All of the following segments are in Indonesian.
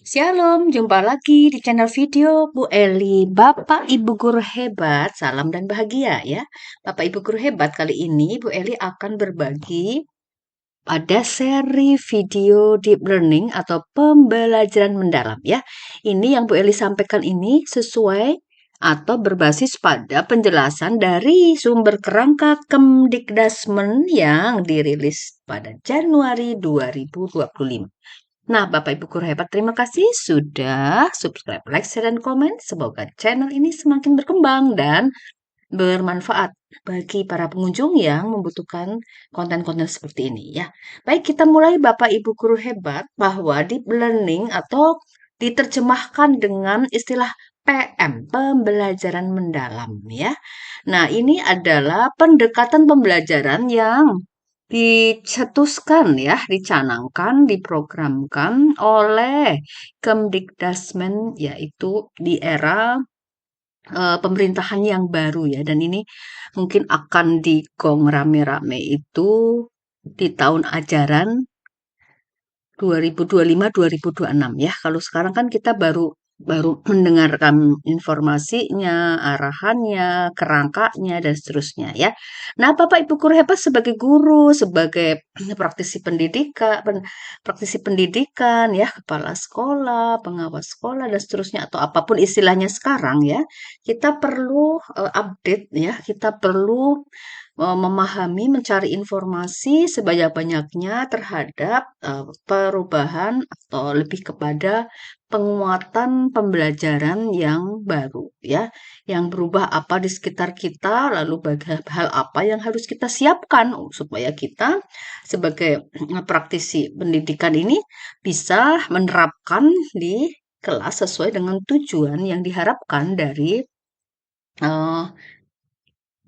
Shalom, jumpa lagi di channel video Bu Eli. Bapak Ibu guru hebat, salam dan bahagia ya. Bapak Ibu guru hebat, kali ini Bu Eli akan berbagi pada seri video deep learning atau pembelajaran mendalam ya. Ini yang Bu Eli sampaikan ini sesuai atau berbasis pada penjelasan dari sumber kerangka Kemdikdasmen yang dirilis pada Januari 2025. Nah, Bapak Ibu guru hebat, terima kasih sudah subscribe, like, share, dan komen. Semoga channel ini semakin berkembang dan bermanfaat bagi para pengunjung yang membutuhkan konten-konten seperti ini ya. Baik, kita mulai Bapak Ibu guru hebat bahwa deep learning atau diterjemahkan dengan istilah PM, pembelajaran mendalam ya. Nah, ini adalah pendekatan pembelajaran yang dicetuskan ya, dicanangkan, diprogramkan oleh Kemdikdasmen yaitu di era pemerintahan yang baru ya, dan ini mungkin akan digong rame-rame itu di tahun ajaran 2025-2026 ya. Kalau sekarang kan kita baru baru mendengarkan informasinya, arahannya, kerangkanya dan seterusnya ya. Nah, Bapak Ibu guru hebat sebagai guru, sebagai praktisi pendidikan ya, kepala sekolah, pengawas sekolah dan seterusnya atau apapun istilahnya sekarang ya, kita perlu update ya, kita perlu memahami, mencari informasi sebanyak-banyaknya terhadap perubahan atau lebih kepada penguatan pembelajaran yang baru ya, yang berubah apa di sekitar kita, lalu hal apa yang harus kita siapkan supaya kita sebagai praktisi pendidikan ini bisa menerapkan di kelas sesuai dengan tujuan yang diharapkan dari eh,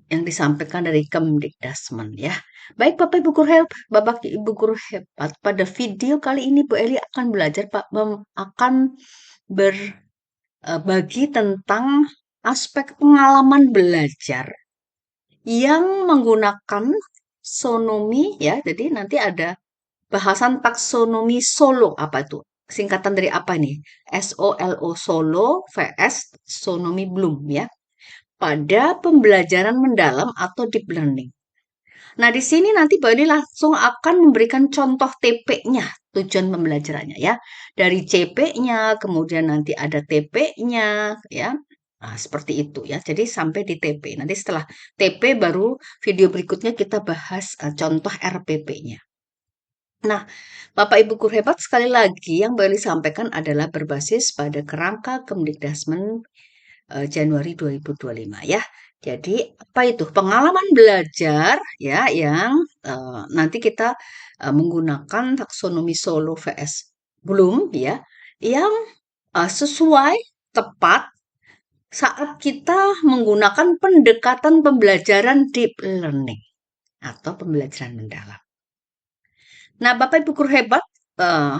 yang disampaikan dari Kemdikdasmen ya. Baik Bapak Ibu guru hebat, pada video kali ini Bu Eli akan belajar akan berbagi tentang aspek pengalaman belajar yang menggunakan taksonomi ya. Jadi nanti ada bahasan taksonomi Solo, apa itu? Singkatan dari apa ini? SOLO Solo vs taksonomi Bloom ya, pada pembelajaran mendalam atau deep learning. Nah, di sini nanti Mbak Eni langsung akan memberikan contoh TP-nya, tujuan pembelajarannya ya. Dari CP-nya, kemudian nanti ada TP-nya ya. Nah, seperti itu ya. Jadi sampai di TP. Nanti setelah TP baru video berikutnya kita bahas contoh RPP-nya. Nah, Bapak Ibu guru hebat, sekali lagi yang Mbak Eli sampaikan adalah berbasis pada kerangka Kemdikdasmen Januari 2025 ya. Jadi apa itu? Pengalaman belajar ya yang nanti kita menggunakan taksonomi Solo vs Bloom ya, yang sesuai tepat saat kita menggunakan pendekatan pembelajaran deep learning atau pembelajaran mendalam. Nah, Bapak Ibu guru hebat,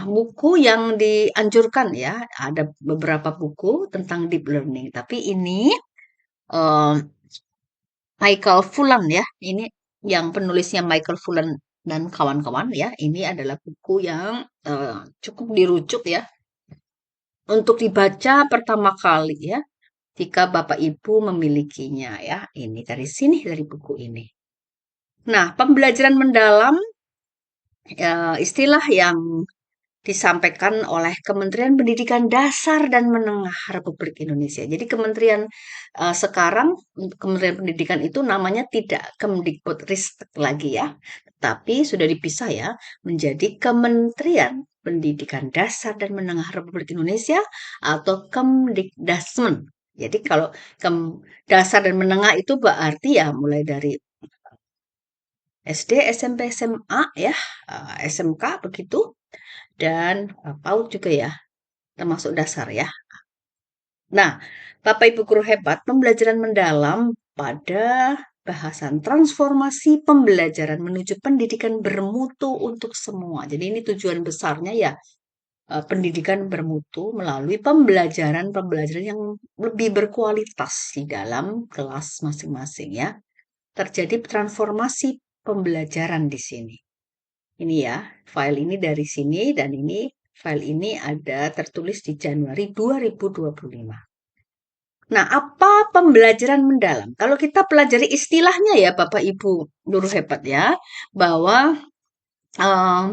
buku yang dianjurkan ya, ada beberapa buku tentang deep learning, tapi ini eh, Michael Fullan ya, ini yang penulisnya Michael Fullan dan kawan-kawan ya, ini adalah buku yang cukup dirujuk ya untuk dibaca pertama kali ya, jika Bapak Ibu memilikinya ya. Ini dari sini, dari buku ini. Nah, pembelajaran mendalam istilah yang disampaikan oleh Kementerian Pendidikan Dasar dan Menengah Republik Indonesia. Jadi kementerian sekarang, Kementerian Pendidikan itu namanya tidak Kemdikbudristek lagi ya, tapi sudah dipisah ya menjadi Kementerian Pendidikan Dasar dan Menengah Republik Indonesia atau Kemdikdasmen. Jadi kalau dasar dan menengah itu berarti ya mulai dari SD, SMP, SMA ya, SMK begitu, dan PAUD juga ya, termasuk dasar ya. Nah, Bapak Ibu guru hebat, pembelajaran mendalam pada bahasan transformasi pembelajaran menuju pendidikan bermutu untuk semua. Jadi ini tujuan besarnya ya, pendidikan bermutu melalui pembelajaran-pembelajaran yang lebih berkualitas di dalam kelas masing-masing ya. Terjadi transformasi pembelajaran di sini. Ini ya, file ini dari sini dan ini File ini ada tertulis di Januari 2025. Nah, apa pembelajaran mendalam? Kalau kita pelajari istilahnya ya Bapak Ibu Guru hebat ya, bahwa eh,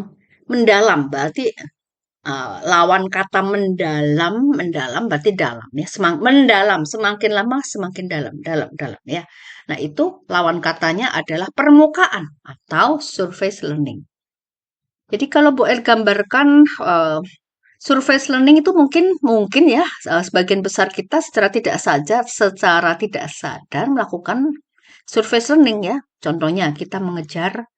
mendalam berarti lawan kata mendalam, mendalam berarti dalam ya. Mendalam, semakin lama semakin dalam, dalam, dalam ya. Nah, itu lawan katanya adalah permukaan atau surface learning. Jadi kalau Bu El gambarkan surface learning itu mungkin ya sebagian besar kita secara tidak sadar melakukan surface learning ya. Contohnya kita mengejar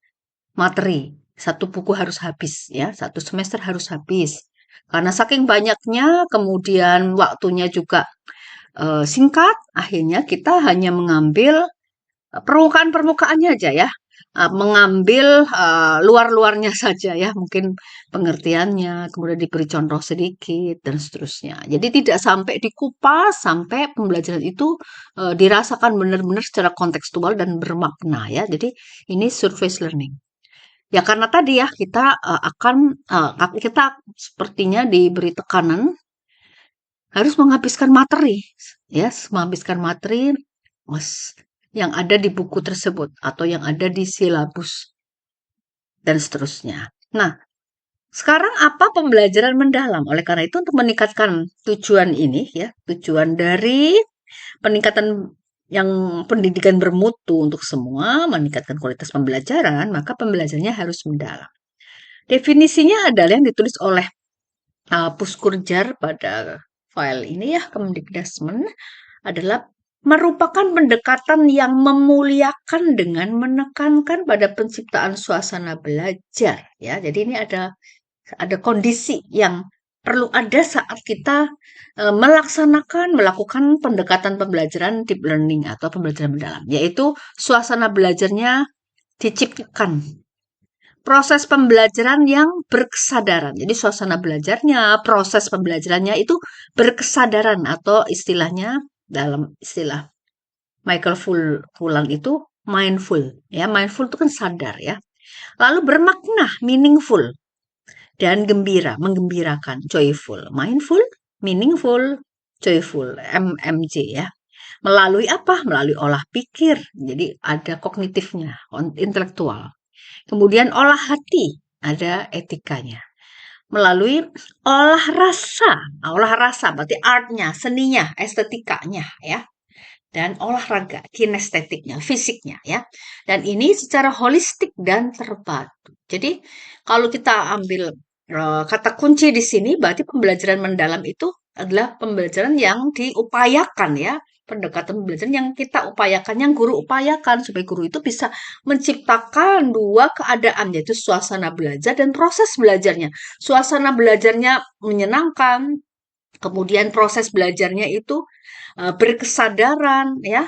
materi. Satu buku harus habis ya, satu semester harus habis. Karena saking banyaknya, kemudian waktunya juga singkat, akhirnya kita hanya mengambil permukaan-permukaannya aja ya. Mengambil luar-luarnya saja ya, mungkin pengertiannya, kemudian diberi contoh sedikit dan seterusnya. Jadi tidak sampai dikupas, sampai pembelajaran itu dirasakan benar-benar secara kontekstual dan bermakna ya. Jadi ini surface learning. Ya karena tadi ya kita sepertinya diberi tekanan harus menghabiskan materi ya, menghabiskan materi mas yang ada di buku tersebut atau yang ada di silabus dan seterusnya. Nah, sekarang apa pembelajaran mendalam? Oleh karena itu untuk meningkatkan tujuan ini ya, tujuan dari peningkatan yang pendidikan bermutu untuk semua, meningkatkan kualitas pembelajaran, maka pembelajarannya harus mendalam. Definisinya adalah yang ditulis oleh Puskurjar pada file ini ya, Kemdikdasmen, adalah merupakan pendekatan yang memuliakan dengan menekankan pada penciptaan suasana belajar ya. Jadi ini ada kondisi yang perlu ada saat kita melakukan pendekatan pembelajaran deep learning atau pembelajaran mendalam, yaitu suasana belajarnya diciptakan. Proses pembelajaran yang berkesadaran. Jadi suasana belajarnya, proses pembelajarannya itu berkesadaran atau istilahnya dalam istilah Michael Fullan itu mindful. Ya, mindful itu kan sadar ya. Lalu bermakna, meaningful dan gembira, menggembirakan, joyful. Mindful, meaningful, joyful, MMJ ya. Melalui apa? Melalui olah pikir. Jadi ada kognitifnya, intelektual. Kemudian olah hati, ada etikanya. Melalui olah rasa. Nah, olah rasa berarti artnya, seninya, estetikanya ya. Dan olahraga, kinestetiknya, fisiknya ya. Dan ini secara holistik dan terpadu. Jadi kalau kita ambil kata kunci di sini berarti pembelajaran mendalam itu adalah pembelajaran yang diupayakan ya. Pendekatan pembelajaran yang kita upayakan, yang guru upayakan supaya guru itu bisa menciptakan dua keadaan yaitu suasana belajar dan proses belajarnya. Suasana belajarnya menyenangkan, kemudian proses belajarnya itu berkesadaran ya.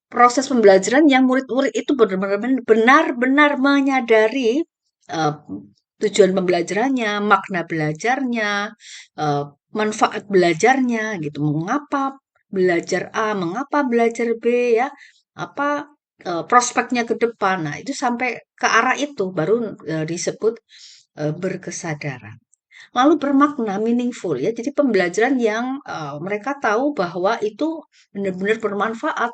Proses pembelajaran yang murid-murid itu benar-benar menyadari uh, tujuan pembelajarannya, makna belajarnya, manfaat belajarnya gitu. Mengapa belajar A, mengapa belajar B ya, apa prospeknya ke depan. Nah, itu sampai ke arah itu baru disebut berkesadaran. Lalu bermakna, meaningful ya. Jadi pembelajaran yang mereka tahu bahwa itu benar-benar bermanfaat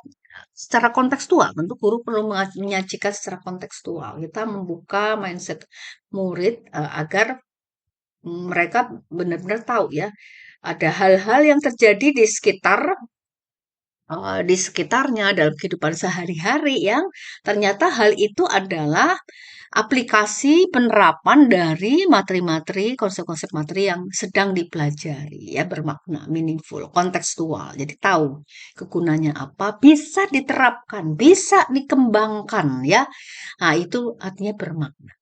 secara kontekstual. Tentu guru perlu menyajikan secara kontekstual. Kita membuka mindset murid agar mereka benar-benar tahu ya. Ada hal-hal yang terjadi di sekitarnya dalam kehidupan sehari-hari yang ternyata hal itu adalah aplikasi penerapan dari materi-materi, konsep-konsep materi yang sedang dipelajari, ya bermakna, meaningful, kontekstual. Jadi tahu kegunaannya apa, bisa diterapkan, bisa dikembangkan, ya. Nah, itu artinya bermakna.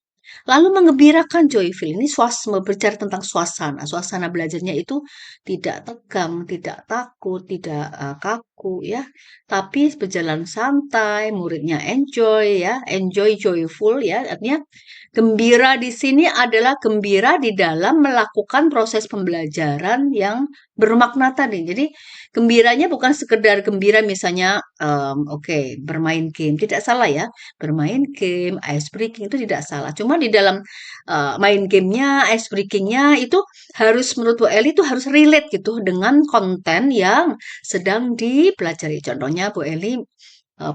Lalu mengembirakan, joyful ini berbicara tentang suasana. Suasana belajarnya itu tidak tegang, tidak takut, tidak kaku, kaku ya, tapi berjalan santai, muridnya enjoy ya, enjoy joyful ya, artinya gembira di sini adalah gembira di dalam melakukan proses pembelajaran yang bermakna tadi. Jadi gembiranya bukan sekedar gembira misalnya oke, bermain game, tidak salah ya. Bermain game, ice breaking itu tidak salah. Cuma di dalam main gamenya, ice breakingnya itu harus menurut Bu Eli itu harus relate gitu dengan konten yang sedang dipelajari. Contohnya Bu Eli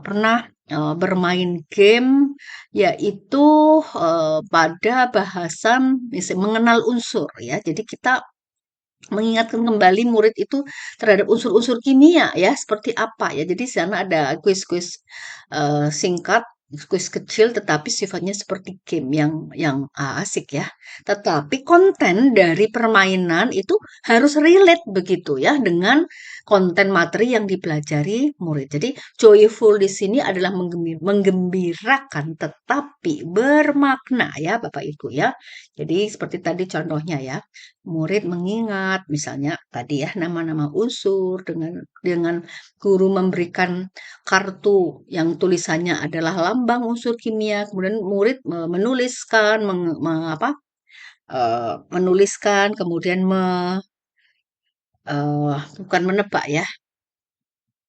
pernah bermain game yaitu pada bahasan mengenal unsur ya. Jadi kita mengingatkan kembali murid itu terhadap unsur-unsur kimia ya, seperti apa ya. Jadi di sana ada kuis-kuis singkat, kuis kecil tetapi sifatnya seperti game yang asik ya. Tetapi konten dari permainan itu harus relate begitu ya dengan konten materi yang dipelajari murid. Jadi joyful di sini adalah menggembirakan tetapi bermakna ya Bapak Ibu ya. Jadi seperti tadi contohnya ya. Murid mengingat misalnya tadi ya nama-nama unsur dengan guru memberikan kartu yang tulisannya adalah lambang unsur kimia, kemudian murid menuliskan menuliskan kemudian bukan menebak ya,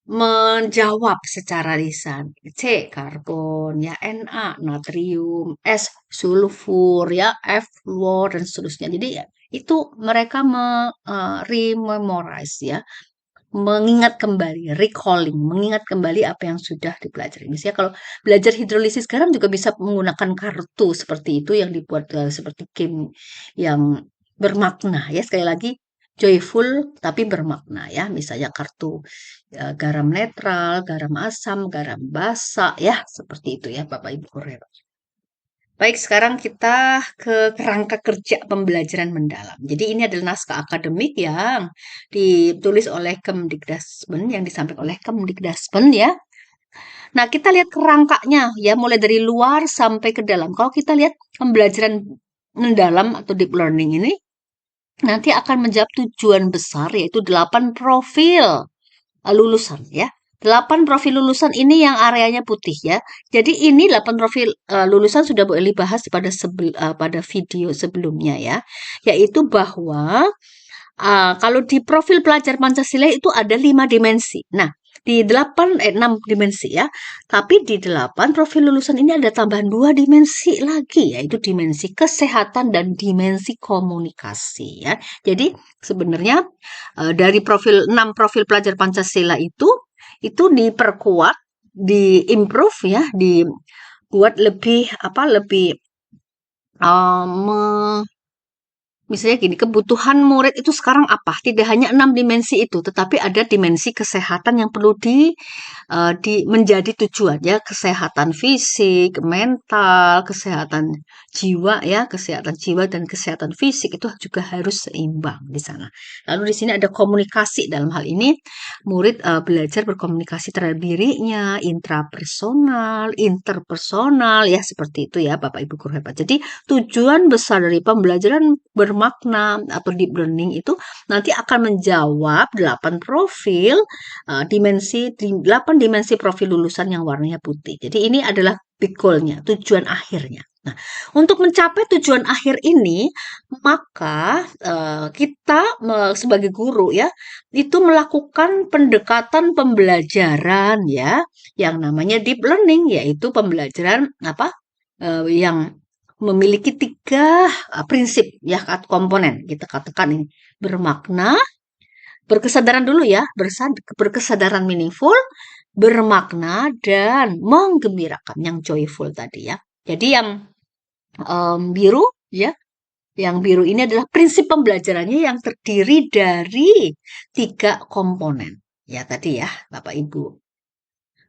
menjawab secara lisan. C karbon ya, Na natrium, S sulfur ya, F fluor dan seterusnya. Jadi ya, itu mereka rememorize ya, mengingat kembali, recalling, mengingat kembali apa yang sudah dipelajari. Misalnya kalau belajar hidrolisis garam juga bisa menggunakan kartu seperti itu yang dibuat seperti game yang bermakna ya. Sekali lagi joyful tapi bermakna ya. Misalnya kartu garam netral, garam asam, garam basa ya, seperti itu ya Bapak Ibu guru. Baik, sekarang kita ke kerangka kerja pembelajaran mendalam. Jadi ini adalah naskah akademik yang ditulis oleh Kemdikdasmen, yang disampaikan oleh Kemdikdasmen ya. Nah, kita lihat kerangkanya ya, mulai dari luar sampai ke dalam. Kalau kita lihat pembelajaran mendalam atau deep learning ini, nanti akan menjawab tujuan besar yaitu 8 profil lulusan ya. 8 profil lulusan ini yang areanya putih ya. Jadi ini 8 profil lulusan sudah Bu Eli bahas pada video sebelumnya ya. Yaitu bahwa kalau di profil pelajar Pancasila itu ada 5 dimensi. Nah, di 6 dimensi ya. Tapi di 8 profil lulusan ini ada tambahan 2 dimensi lagi, yaitu dimensi kesehatan dan dimensi komunikasi ya. Jadi sebenarnya dari 6 profil pelajar Pancasila itu diperkuat, diimprove ya, dibuat lebih misalnya gini, kebutuhan murid itu sekarang apa? Tidak hanya 6 dimensi itu, tetapi ada dimensi kesehatan yang perlu menjadi tujuan ya, kesehatan fisik, mental, kesehatan jiwa ya, kesehatan jiwa dan kesehatan fisik itu juga harus seimbang di sana. Lalu di sini ada komunikasi, dalam hal ini murid belajar berkomunikasi terhadap dirinya, intrapersonal, interpersonal ya, seperti itu ya Bapak Ibu guru hebat. Jadi tujuan besar dari pembelajaran bermakna atau deep learning itu nanti akan menjawab 8 profil 8 dimensi profil lulusan yang warnanya putih. Jadi ini adalah big goal-nya, tujuan akhirnya. Nah, untuk mencapai tujuan akhir ini, maka kita sebagai guru ya, itu melakukan pendekatan pembelajaran ya, yang namanya deep learning, yaitu pembelajaran yang memiliki 3 prinsip ya, komponen kita katakan ini bermakna, berkesadaran dulu ya, berkesadaran meaningful, bermakna dan menggembirakan yang joyful tadi ya. Jadi yang biru ya, yang biru ini adalah prinsip pembelajarannya yang terdiri dari 3 komponen ya tadi ya Bapak Ibu.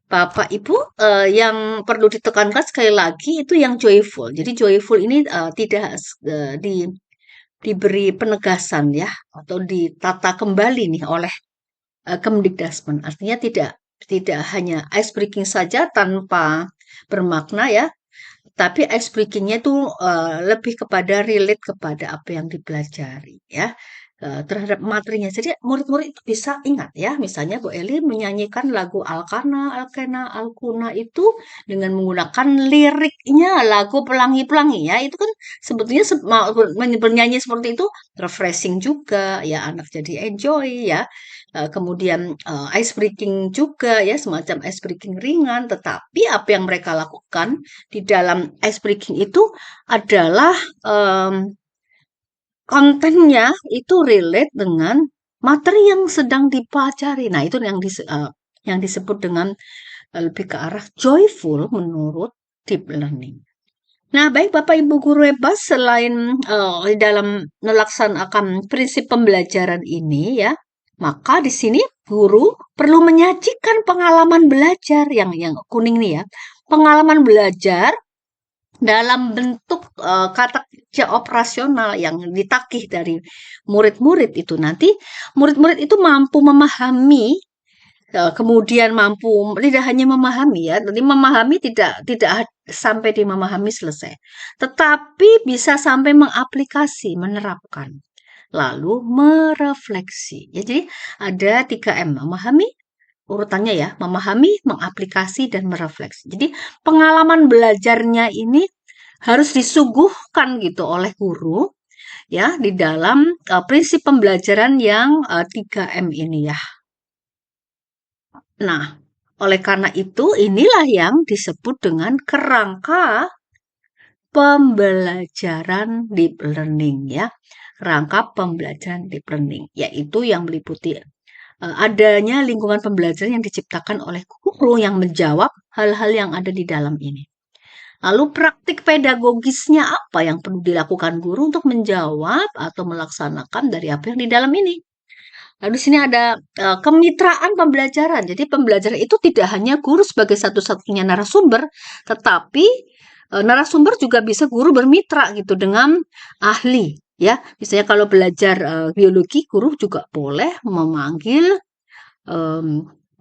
Bapak Ibu, yang perlu ditekankan sekali lagi itu yang joyful. Jadi joyful ini tidak diberi penegasan ya, atau ditata kembali nih oleh Kemdikdasmen. Artinya tidak hanya ice breaking saja tanpa bermakna ya, tapi ice breaking-nya itu lebih kepada relate kepada apa yang dipelajari ya. terhadap materinya. Jadi murid-murid itu bisa ingat ya, misalnya Bu Eli menyanyikan lagu Alkana, Alkena, Alkuna itu dengan menggunakan liriknya lagu Pelangi-Pelangi ya. Itu kan sebetulnya bernyanyi seperti itu refreshing juga ya, anak jadi enjoy ya. Kemudian ice breaking juga ya, semacam ice breaking ringan. Tetapi apa yang mereka lakukan di dalam ice breaking itu adalah kontennya itu relate dengan materi yang sedang dipelajari. Nah, itu yang disebut dengan lebih ke arah joyful menurut deep learning. Nah, baik Bapak Ibu guru hebat, selain di dalam melaksanakan prinsip pembelajaran ini ya, maka di sini guru perlu menyajikan pengalaman belajar yang kuning nih ya. Pengalaman belajar dalam bentuk kata kerja operasional yang ditagih dari murid-murid itu nanti murid-murid itu mampu memahami, kemudian mampu tidak hanya memahami ya, nanti memahami tidak sampai di memahami selesai, tetapi bisa sampai mengaplikasi, menerapkan, lalu merefleksi. Ya, jadi ada 3M, memahami, urutannya ya, memahami, mengaplikasi, dan merefleksi. Jadi pengalaman belajarnya ini harus disuguhkan gitu oleh guru ya di dalam prinsip pembelajaran yang 3M ini ya. Nah, oleh karena itu inilah yang disebut dengan kerangka pembelajaran deep learning ya. Kerangka pembelajaran deep learning yaitu yang meliputi adanya lingkungan pembelajaran yang diciptakan oleh guru yang menjawab hal-hal yang ada di dalam ini. Lalu praktik pedagogisnya apa yang perlu dilakukan guru untuk menjawab atau melaksanakan dari apa yang di dalam ini? Lalu di sini ada kemitraan pembelajaran. Jadi pembelajaran itu tidak hanya guru sebagai satu-satunya narasumber, tetapi narasumber juga bisa guru bermitra gitu dengan ahli. Ya, misalnya kalau belajar biologi, guru juga boleh memanggil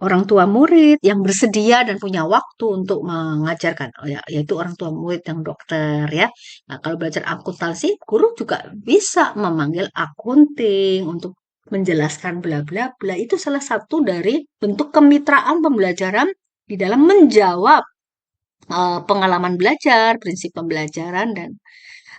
orang tua murid yang bersedia dan punya waktu untuk mengajarkan, yaitu orang tua murid yang dokter ya. Nah, kalau belajar akuntansi, guru juga bisa memanggil akunting untuk menjelaskan bla bla bla. Itu salah satu dari bentuk kemitraan pembelajaran di dalam menjawab pengalaman belajar, prinsip pembelajaran, dan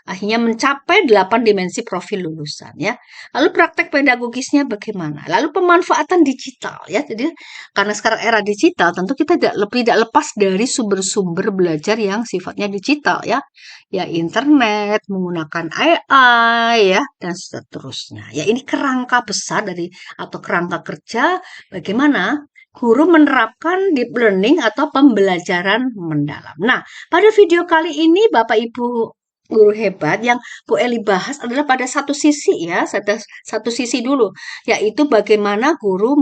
akhirnya mencapai 8 dimensi profil lulusan ya. Lalu praktek pedagogisnya bagaimana? Lalu pemanfaatan digital ya. Jadi karena sekarang era digital, tentu kita tidak lepas dari sumber-sumber belajar yang sifatnya digital ya. Ya internet, menggunakan AI ya dan seterusnya. Ya ini kerangka besar dari atau kerangka kerja bagaimana guru menerapkan deep learning atau pembelajaran mendalam. Nah, pada video kali ini Bapak Ibu guru hebat yang Bu Eli bahas adalah pada satu sisi ya, satu sisi dulu, yaitu bagaimana guru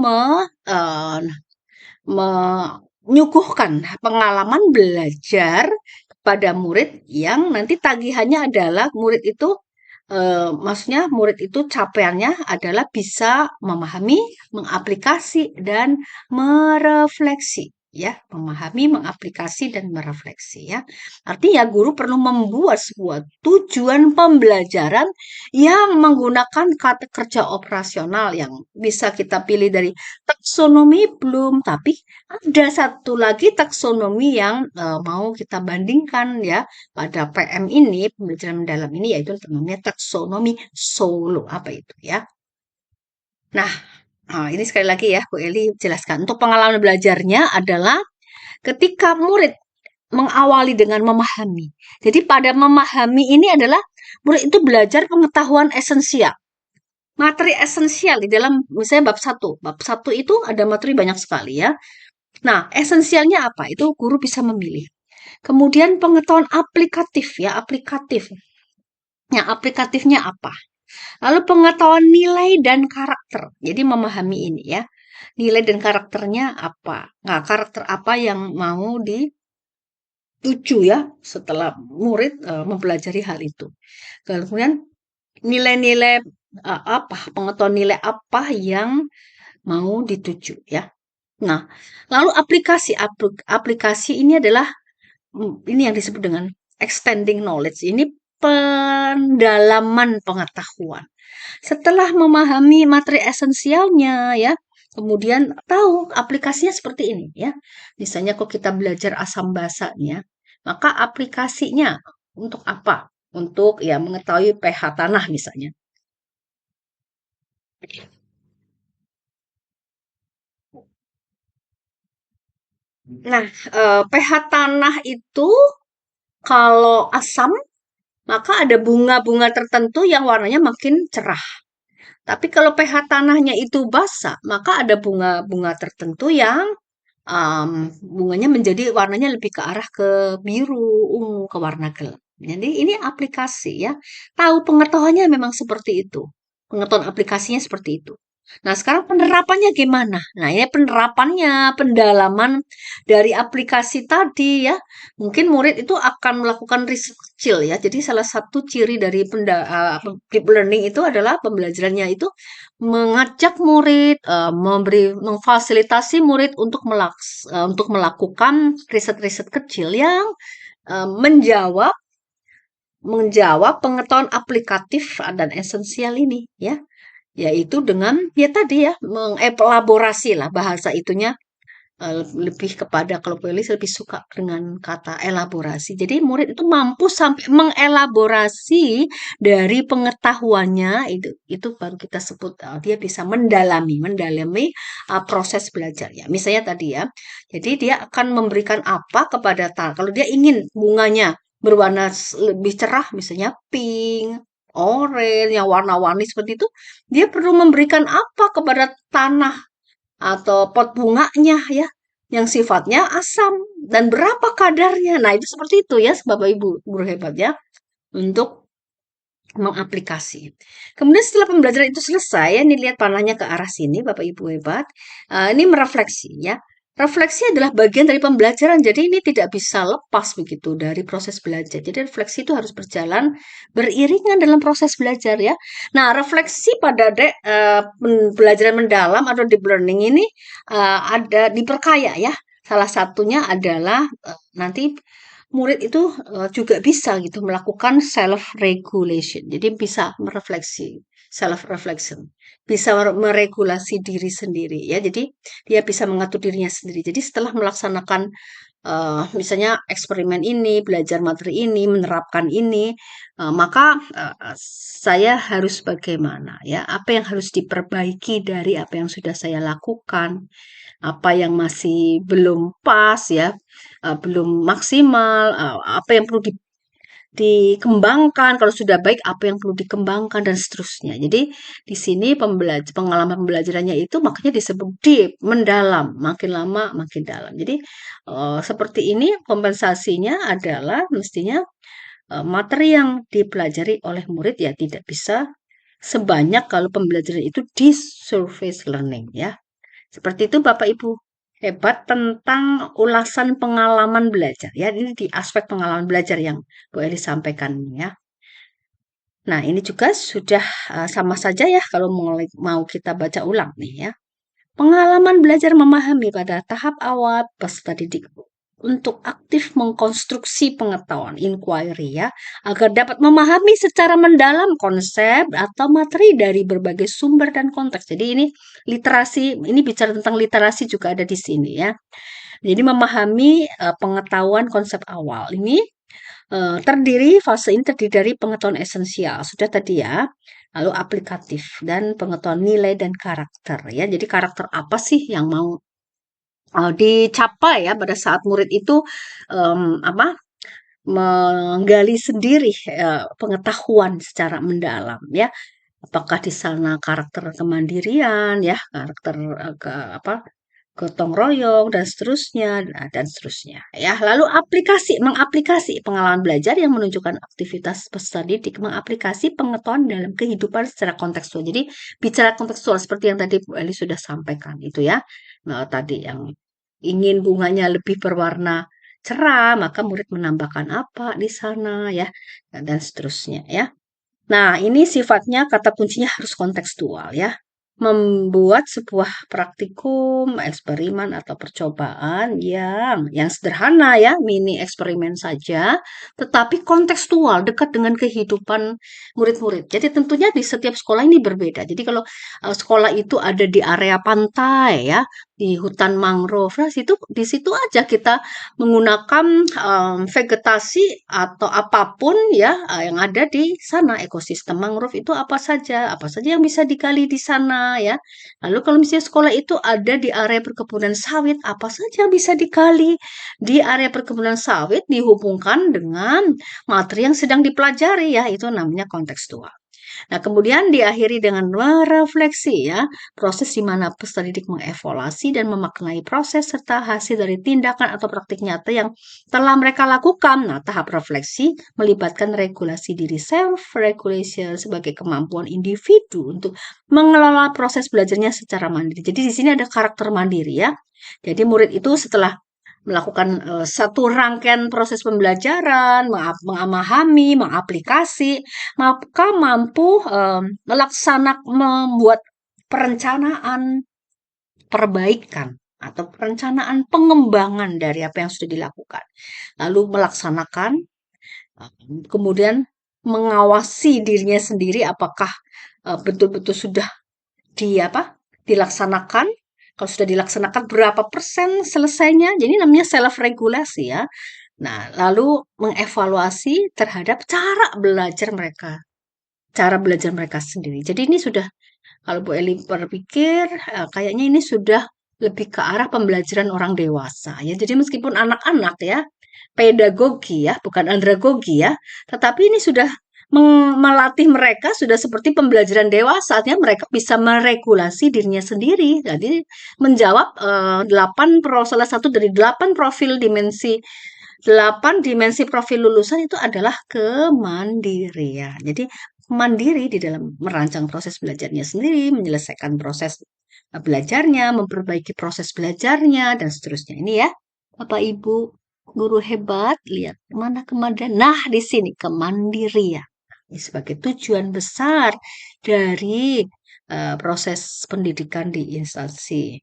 menyuguhkan pengalaman belajar pada murid yang nanti tagihannya adalah murid itu maksudnya murid itu capaiannya adalah bisa memahami, mengaplikasi, dan merefleksi ya, memahami, mengaplikasi, dan merefleksi ya. Artinya guru perlu membuat sebuah tujuan pembelajaran yang menggunakan kata kerja operasional yang bisa kita pilih dari taksonomi belum, tapi ada satu lagi taksonomi yang mau kita bandingkan ya pada PM ini, pembelajaran mendalam ini, yaitu namanya taksonomi Solo. Apa itu ya? Nah, ini sekali lagi ya Bu Eli jelaskan. Untuk pengalaman belajarnya adalah ketika murid mengawali dengan memahami. Jadi pada memahami ini adalah murid itu belajar pengetahuan esensial. Materi esensial di dalam misalnya bab 1. Bab 1 itu ada materi banyak sekali ya. Nah, esensialnya apa? Itu guru bisa memilih. Kemudian pengetahuan aplikatif ya, aplikatif. Yang aplikatifnya apa? Lalu pengetahuan nilai dan karakter. Jadi memahami ini ya. Nilai dan karakternya apa? Nah, karakter apa yang mau dituju ya setelah murid mempelajari hal itu. Kemudian nilai-nilai apa? Pengetahuan nilai apa yang mau dituju ya. Nah, lalu aplikasi ini adalah ini yang disebut dengan extending knowledge. Ini pendalaman pengetahuan. Setelah memahami materi esensialnya ya, kemudian tahu aplikasinya seperti ini ya. Misalnya kalau kita belajar asam basa nih ya, maka aplikasinya untuk apa? Untuk ya mengetahui pH tanah misalnya. Nah, pH tanah itu kalau asam, maka ada bunga-bunga tertentu yang warnanya makin cerah. Tapi kalau pH tanahnya itu basa, maka ada bunga-bunga tertentu yang bunganya menjadi warnanya lebih ke arah ke biru, ungu, ke warna gelap. Jadi ini aplikasi ya. Tahu pengetahuannya memang seperti itu. Pengetahuan aplikasinya seperti itu. Nah, sekarang penerapannya gimana? Nah, ini penerapannya, pendalaman dari aplikasi tadi ya. Mungkin murid itu akan melakukan riset kecil ya. Jadi salah satu ciri dari deep learning itu adalah pembelajarannya itu mengajak murid, memfasilitasi murid untuk untuk melakukan riset-riset kecil yang menjawab menjawab pengetahuan aplikatif dan esensial ini ya, yaitu dengan ya tadi ya mengelaborasi lah bahasa itunya. Lebih kepada kalau Pelis lebih suka dengan kata elaborasi. Jadi murid itu mampu sampai mengelaborasi dari pengetahuannya itu baru kita sebut dia bisa mendalami proses belajarnya. Misalnya tadi ya. Jadi dia akan memberikan apa kepada kalau dia ingin bunganya berwarna lebih cerah misalnya pink, orange, yang warna-warni seperti itu, dia perlu memberikan apa kepada tanah atau pot bunganya ya yang sifatnya asam dan berapa kadarnya. Nah, itu seperti itu ya Bapak Ibu guru hebat ya untuk mengaplikasi. Kemudian setelah pembelajaran itu selesai, ya, ini lihat panahnya ke arah sini Bapak Ibu hebat. Ini merefleksi ya. Refleksi adalah bagian dari pembelajaran, jadi ini tidak bisa lepas begitu dari proses belajar. Jadi refleksi itu harus berjalan beriringan dalam proses belajar ya. Nah, refleksi pada pembelajaran mendalam atau deep learning ini ada diperkaya ya. Salah satunya adalah nanti murid itu juga bisa gitu melakukan self regulation. Jadi bisa merefleksi, self reflection. Bisa meregulasi diri sendiri ya. Jadi dia bisa mengatur dirinya sendiri. Jadi setelah melaksanakan misalnya eksperimen ini, belajar materi ini, menerapkan ini, maka saya harus bagaimana ya? Apa yang harus diperbaiki dari apa yang sudah saya lakukan? Apa yang masih belum pas ya, belum maksimal, apa yang perlu dikembangkan, kalau sudah baik apa yang perlu dikembangkan dan seterusnya. Jadi di sini pengalaman pembelajarannya itu makanya disebut deep, mendalam, makin lama makin dalam. Jadi seperti ini kompensasinya adalah mestinya materi yang dipelajari oleh murid ya tidak bisa sebanyak kalau pembelajaran itu di surface learning ya. Seperti itu Bapak Ibu hebat tentang ulasan pengalaman belajar ya. Ini di aspek pengalaman belajar yang Bu Eli sampaikan ya. Nah, ini juga sudah sama saja ya kalau mau kita baca ulang nih ya. Pengalaman belajar memahami pada tahap awal peserta didik untuk aktif mengkonstruksi pengetahuan inquiry ya, agar dapat memahami secara mendalam konsep atau materi dari berbagai sumber dan konteks. Jadi ini literasi, ini bicara tentang literasi juga ada di sini ya. Jadi memahami pengetahuan konsep awal ini fase ini terdiri dari pengetahuan esensial, sudah tadi ya, lalu aplikatif dan pengetahuan nilai dan karakter ya. Jadi karakter apa sih yang mau dicapai ya pada saat murid itu apa menggali sendiri pengetahuan secara mendalam ya. Apakah di sana karakter kemandirian ya, karakter apa gotong royong dan seterusnya dan seterusnya ya. Lalu mengaplikasi pengalaman belajar yang menunjukkan aktivitas peserta didik mengaplikasi pengetahuan dalam kehidupan secara kontekstual. Jadi bicara kontekstual seperti yang tadi Bu Eli sudah sampaikan itu ya. Nah, tadi yang ingin bunganya lebih berwarna cerah, maka murid menambahkan apa di sana ya dan seterusnya ya. Nah, ini sifatnya kata kuncinya harus kontekstual ya. membuat sebuah praktikum, eksperimen atau percobaan yang sederhana ya, mini eksperimen saja, tetapi kontekstual, dekat dengan kehidupan murid-murid. Jadi tentunya di setiap sekolah ini berbeda. Jadi kalau sekolah itu ada di area pantai ya, di hutan mangrove, nah di situ aja kita menggunakan vegetasi atau apapun ya yang ada di sana. Ekosistem mangrove itu apa saja yang bisa digali di sana ya. Lalu kalau misalnya sekolah itu ada di area perkebunan sawit, apa saja yang bisa digali di area perkebunan sawit dihubungkan dengan materi yang sedang dipelajari ya, itu namanya kontekstual. Nah, kemudian diakhiri dengan merefleksi ya, proses di mana peserta didik mengevaluasi dan memaknai proses serta hasil dari tindakan atau praktik nyata yang telah mereka lakukan. Nah, tahap refleksi melibatkan regulasi diri, self-regulation sebagai kemampuan individu untuk mengelola proses belajarnya secara mandiri. Jadi di sini ada karakter mandiri ya. Jadi murid itu setelah melakukan satu rangkaian proses pembelajaran, memahami, mengaplikasi, maka mampu membuat perencanaan perbaikan atau perencanaan pengembangan dari apa yang sudah dilakukan. Lalu melaksanakan, kemudian mengawasi dirinya sendiri apakah betul-betul sudah dilaksanakan. Kalau sudah dilaksanakan berapa persen selesainya, jadi namanya self regulasi ya. Nah, lalu mengevaluasi terhadap cara belajar mereka sendiri. Jadi ini sudah, kalau Bu Eli berpikir, kayaknya ini sudah lebih ke arah pembelajaran orang dewasa ya. Jadi meskipun anak-anak ya, pedagogi ya, bukan andragogi ya, tetapi ini sudah melatih mereka sudah seperti pembelajaran dewasa, artinya mereka bisa meregulasi dirinya sendiri. Jadi menjawab 8 salah satu dari 8 dimensi profil lulusan itu adalah kemandirian. Jadi mandiri di dalam merancang proses belajarnya sendiri, menyelesaikan proses belajarnya, memperbaiki proses belajarnya, dan seterusnya. Ini ya, Bapak Ibu guru hebat, lihat mana kemandirian. Nah, di sini kemandirian sebagai tujuan besar dari proses pendidikan di instansi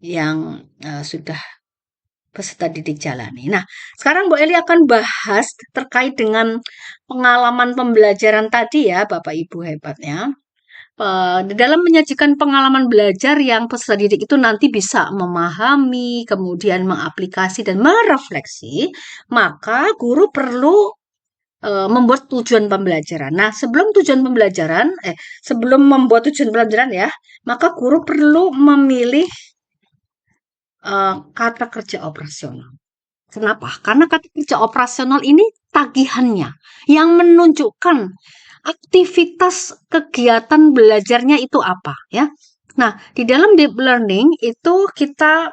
yang sudah peserta didik jalani. Nah, sekarang Bu Eli akan bahas terkait dengan pengalaman pembelajaran tadi ya, Bapak Ibu hebatnya. Di dalam menyajikan pengalaman belajar yang peserta didik itu nanti bisa memahami, kemudian mengaplikasi dan merefleksi, maka guru perlu membuat tujuan pembelajaran. Nah, sebelum membuat tujuan pembelajaran ya, maka guru perlu memilih kata kerja operasional. Kenapa? Karena kata kerja operasional ini tagihannya yang menunjukkan aktivitas kegiatan belajarnya itu apa ya. Nah, di dalam deep learning itu kita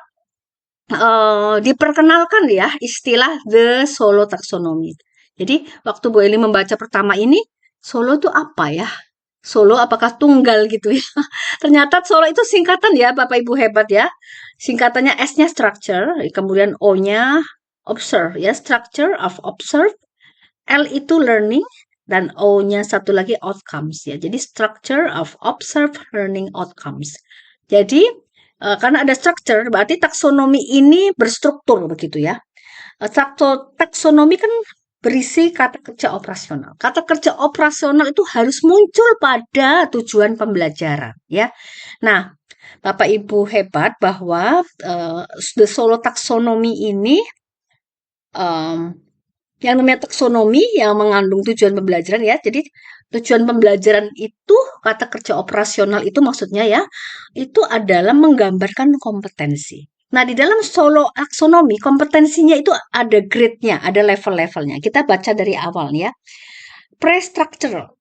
diperkenalkan ya istilah the Solo taxonomy. Jadi waktu Bu Eli membaca pertama ini, Solo itu apa ya? Solo apakah tunggal gitu ya? Ternyata Solo itu singkatan ya Bapak Ibu hebat ya. Singkatannya S-nya structure, kemudian O-nya observe ya, structure of observe, L itu learning, dan O-nya satu lagi outcomes ya. Jadi structure of observe learning outcomes. Jadi karena ada structure berarti taksonomi ini berstruktur begitu ya. Taksonomi kan berisi kata kerja operasional. Kata kerja operasional itu harus muncul pada tujuan pembelajaran ya. Nah, Bapak Ibu hebat bahwa the Solo taksonomi ini yang namanya taksonomi yang mengandung tujuan pembelajaran ya. Jadi tujuan pembelajaran itu kata kerja operasional itu maksudnya ya, itu adalah menggambarkan kompetensi. Nah, di dalam Solo taksonomi kompetensinya itu ada grade-nya, ada level-levelnya. Kita baca dari awal ya. Pre-structural.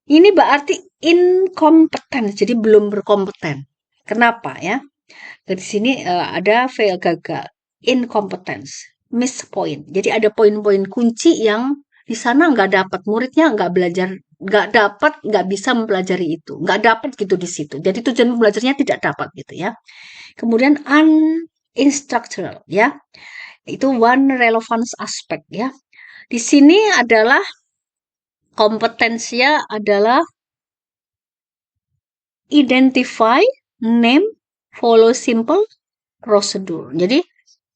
Ini berarti inkompeten, jadi belum berkompeten. Kenapa ya? Dari sini ada fail gagal, incompetence, miss point. Jadi ada poin-poin kunci yang di sana nggak dapat, muridnya nggak belajar, nggak bisa mempelajari itu, nggak dapat gitu di situ. Jadi tujuan belajarnya tidak dapat gitu ya. Kemudian uninstructional ya, itu one relevance aspect ya. Di sini adalah kompetensinya adalah identify, name, follow simple, procedure. Jadi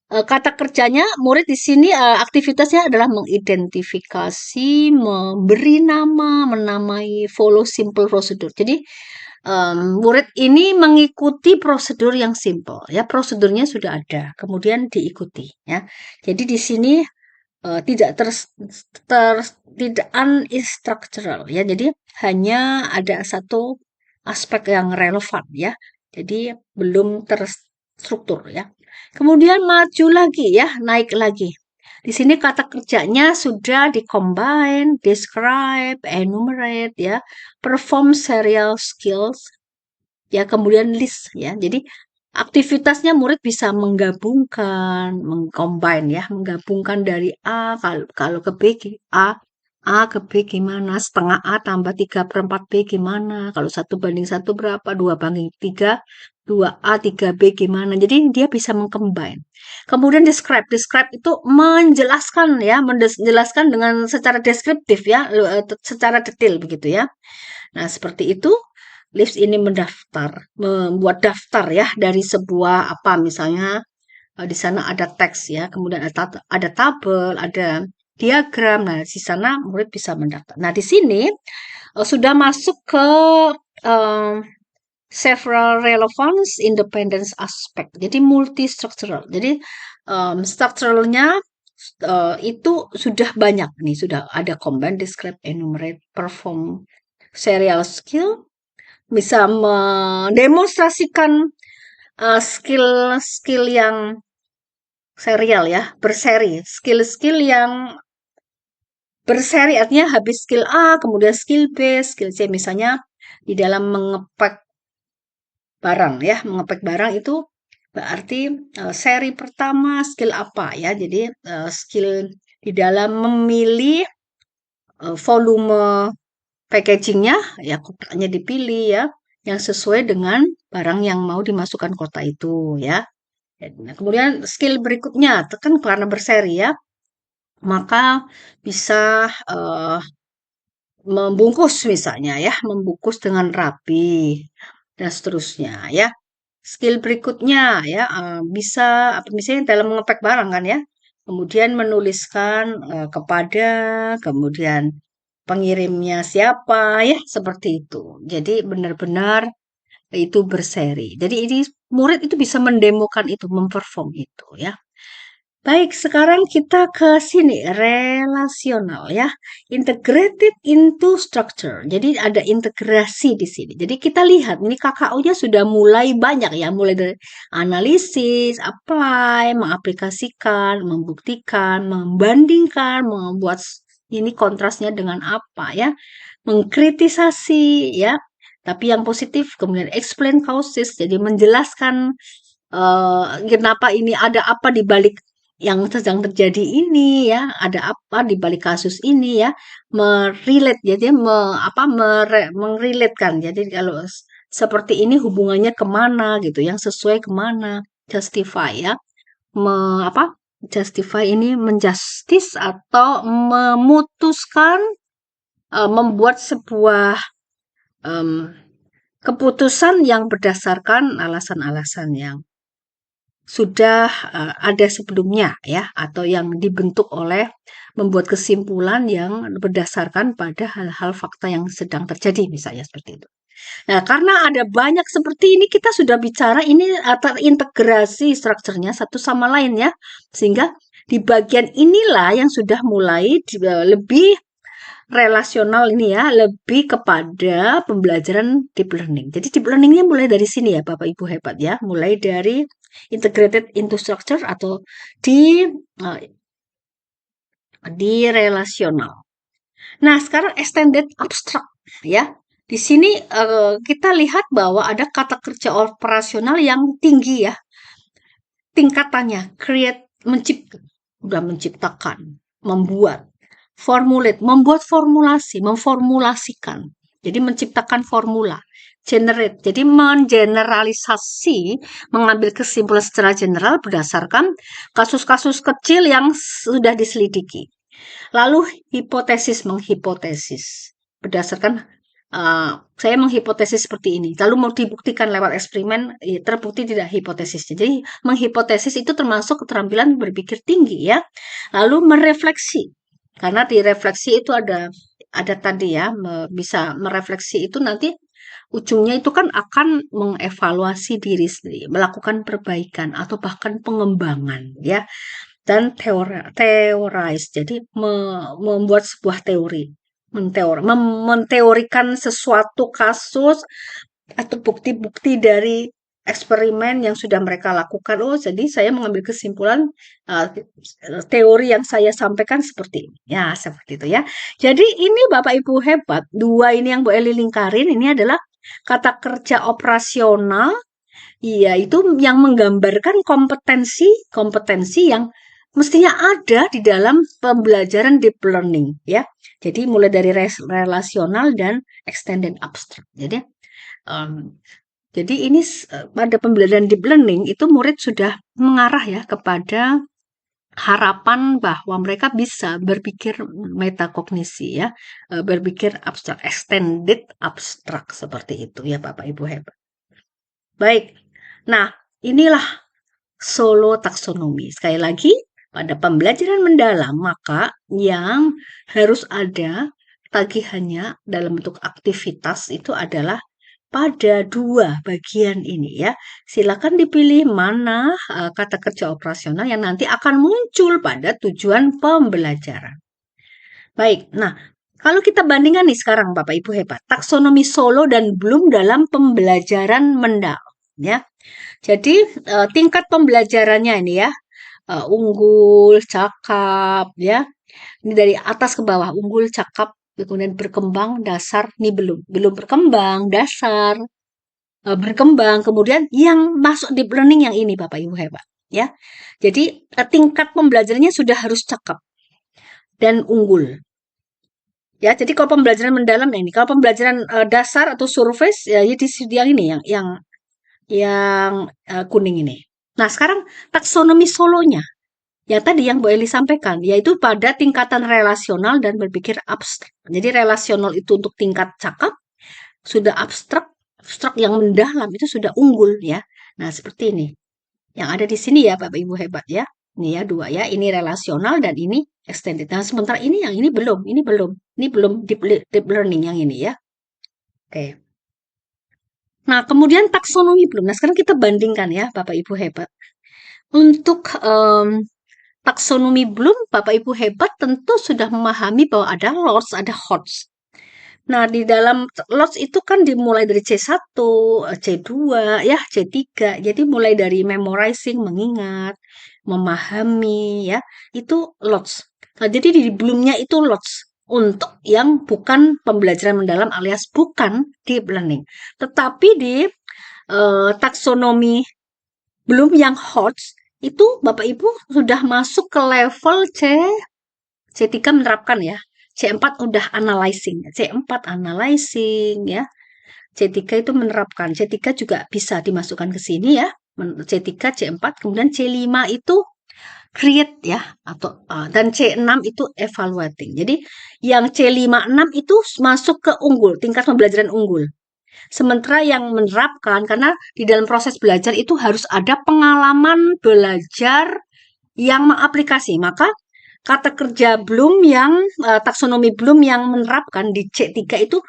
kata kerjanya murid di sini aktivitasnya adalah mengidentifikasi, memberi nama, menamai, follow simple procedure. Jadi murid ini mengikuti prosedur yang simple ya, prosedurnya sudah ada, kemudian diikuti ya. Jadi di sini tidak tidak unstructural ya. Jadi hanya ada satu aspek yang relevan ya. Jadi belum terstruktur ya. Kemudian maju lagi ya, naik lagi. Di sini kata kerjanya sudah di-combine, describe, enumerate ya, perform serial skills ya, kemudian list ya. Jadi aktivitasnya murid bisa menggabungkan, mengcombine ya, menggabungkan dari A kalau ke B A ke B gimana, setengah A tambah 3/4 B gimana, kalau 1:1 berapa, 2/3, 2A 3B gimana. Jadi dia bisa mengcombine. Kemudian describe, describe itu menjelaskan ya, menjelaskan dengan secara deskriptif ya, secara detail begitu ya. Nah, seperti itu. List ini membuat daftar ya dari sebuah apa misalnya di sana ada teks ya, kemudian ada tabel, ada diagram. Nah, di sana murid bisa mendaftar. Nah, di sini sudah masuk ke um, several relevance independence aspect. Jadi multi-structural. Jadi strukturalnya itu sudah banyak nih, sudah ada combine, describe, enumerate, perform, serial skill, bisa mendemonstrasikan skill-skill yang serial ya, berseri. Skill-skill yang berseri artinya habis skill A, kemudian skill B, skill C. Misalnya di dalam mengepek barang ya, mengepek barang itu berarti seri pertama skill apa ya. Jadi skill di dalam memilih volume packagingnya ya, kotaknya dipilih ya, yang sesuai dengan barang yang mau dimasukkan kotak itu ya. Nah, kemudian skill berikutnya tekan karena berseri ya, maka bisa membungkus misalnya ya, membungkus dengan rapi dan seterusnya ya. Skill berikutnya ya bisa apa misalnya dalam mengepek barang kan ya, kemudian menuliskan kepada, kemudian pengirimnya siapa ya, seperti itu. Jadi benar-benar itu berseri. Jadi ini murid itu bisa mendemokan itu, memperform itu ya. Baik, sekarang kita ke sini relasional ya. Integrated into structure. Jadi ada integrasi di sini. Jadi kita lihat ini KKU-nya sudah mulai banyak ya, mulai dari analisis, apply, mengaplikasikan, membuktikan, membandingkan, membuat ini kontrasnya dengan apa ya, mengkritisasi ya. Tapi yang positif kemudian explain causes, jadi menjelaskan kenapa ini ada apa di balik yang sedang terjadi ini ya, ada apa di balik kasus ini ya, merelate jadi mengrelatekan. Jadi kalau seperti ini hubungannya kemana gitu, yang sesuai kemana, justify ya, justify ini menjustice atau memutuskan, membuat sebuah keputusan yang berdasarkan alasan-alasan yang sudah ada sebelumnya ya, atau yang dibentuk oleh membuat kesimpulan yang berdasarkan pada hal-hal fakta yang sedang terjadi misalnya seperti itu. Nah, karena ada banyak seperti ini kita sudah bicara ini terintegrasi strukturnya satu sama lain ya. Sehingga di bagian inilah yang sudah mulai lebih relasional ini ya, lebih kepada pembelajaran deep learning. Jadi deep learningnya mulai dari sini ya Bapak Ibu hebat ya, mulai dari integrated into structure atau di relasional. Nah, sekarang extended abstract ya. Di sini kita lihat bahwa ada kata kerja operasional yang tinggi ya. Tingkatannya create, menciptakan, membuat, formulate, membuat formulasi, memformulasikan. Jadi menciptakan formula, generate. Jadi mengeneralisasi, mengambil kesimpulan secara general berdasarkan kasus-kasus kecil yang sudah diselidiki. Lalu hipotesis, menghipotesis berdasarkan saya menghipotesis seperti ini. Lalu mau dibuktikan lewat eksperimen, terbukti tidak hipotesisnya. Jadi menghipotesis itu termasuk keterampilan berpikir tinggi ya. Lalu merefleksi. Karena di refleksi itu ada tadi ya, bisa merefleksi itu nanti ujungnya itu kan akan mengevaluasi diri sendiri, melakukan perbaikan atau bahkan pengembangan ya. Dan teorize, jadi membuat sebuah teori, menteorikan sesuatu kasus atau bukti-bukti dari eksperimen yang sudah mereka lakukan. Oh, jadi saya mengambil kesimpulan teori yang saya sampaikan seperti ini. Ya, seperti itu ya. Jadi ini Bapak Ibu hebat. Dua ini yang Bu Eli lingkarin ini adalah kata kerja operasional. Iya, itu yang menggambarkan kompetensi yang mestinya ada di dalam pembelajaran deep learning ya. Jadi mulai dari relasional dan extended abstract. Um, jadi ini pada pembelajaran deep learning itu murid sudah mengarah ya kepada harapan bahwa mereka bisa berpikir metakognisi ya, berpikir abstrak, extended abstract seperti itu ya Bapak Ibu hebat. Baik, nah inilah solo taksonomi. Sekali lagi, pada pembelajaran mendalam maka yang harus ada tagihannya dalam bentuk aktivitas itu adalah pada dua bagian ini ya. Silakan dipilih mana kata kerja operasional yang nanti akan muncul pada tujuan pembelajaran. Baik, nah kalau kita bandingkan nih sekarang Bapak Ibu hebat, taksonomi solo dan Bloom dalam pembelajaran mendalam ya. Jadi tingkat pembelajarannya ini ya, unggul, cakap ya. Ini dari atas ke bawah, unggul, cakap, kemudian berkembang, dasar, ini belum berkembang, dasar, berkembang. Kemudian yang masuk deep learning yang ini Bapak Ibu hebat ya. Jadi tingkat pembelajarannya sudah harus cakap dan unggul. Ya, jadi kalau pembelajaran mendalam ini, kalau pembelajaran dasar atau surface ya yang ini yang kuning ini. Nah, sekarang taksonomi solonya. Yang tadi yang Bu Eli sampaikan, yaitu pada tingkatan relasional dan berpikir abstrak. Jadi relasional itu untuk tingkat cakap, sudah abstrak yang mendalam itu sudah unggul ya. Nah, seperti ini. Yang ada di sini ya Bapak Ibu hebat ya. Ini ya dua ya, ini relasional dan ini extended. Nah, sementara ini belum. Ini belum deep learning yang ini ya. Oke. Nah, kemudian taksonomi belum. Nah, sekarang kita bandingkan ya Bapak Ibu hebat. Untuk taksonomi belum, Bapak Ibu hebat tentu sudah memahami bahwa ada lots, ada hots. Nah, di dalam lots itu kan dimulai dari C1, C2, ya, C3. Jadi mulai dari memorizing, mengingat, memahami, ya, itu lots. Nah, jadi di belumnya itu lots untuk yang bukan pembelajaran mendalam alias bukan deep learning. Tetapi di taksonomi belum yang hots itu Bapak Ibu sudah masuk ke level C3 menerapkan ya. C4 udah analyzing, C4 analyzing ya. C3 itu menerapkan, C3 juga bisa dimasukkan ke sini ya. C3, C4, kemudian C5 itu create ya atau dan C6 itu evaluating. Jadi yang C56 itu masuk ke unggul, tingkat pembelajaran unggul. Sementara yang menerapkan, karena di dalam proses belajar itu harus ada pengalaman belajar yang mengaplikasi. Maka kata kerja Bloom yang taksonomi Bloom yang menerapkan di C3 itu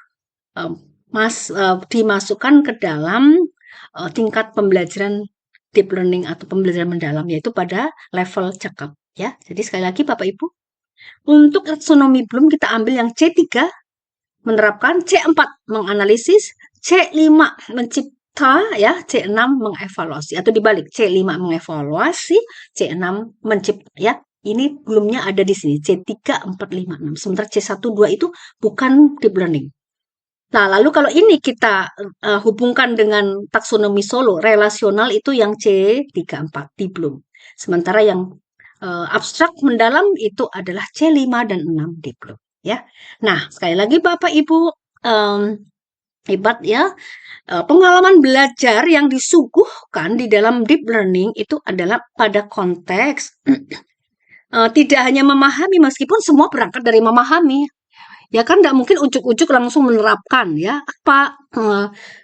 dimasukkan ke dalam tingkat pembelajaran deep learning atau pembelajaran mendalam, yaitu pada level cakap ya. Jadi sekali lagi Bapak Ibu, untuk taksonomi Bloom kita ambil yang C3 menerapkan, C4 menganalisis, C5 mencipta ya, C6 mengevaluasi atau dibalik, C5 mengevaluasi, C6 mencipta ya. Ini belumnya ada di sini C3, 4, 5, 6. Sementara C1, 2 itu bukan deep learning. Nah, lalu kalau ini kita hubungkan dengan taksonomi solo, relasional itu yang C3, 4 di Bloom. Sementara yang abstrak mendalam itu adalah C5 dan 6 di Bloom ya. Nah, sekali lagi Bapak Ibu hebat ya. Pengalaman belajar yang disuguhkan di dalam deep learning itu adalah pada konteks tidak hanya memahami, meskipun semua berangkat dari memahami. Ya kan nggak mungkin ujuk-ujuk langsung menerapkan ya. Apa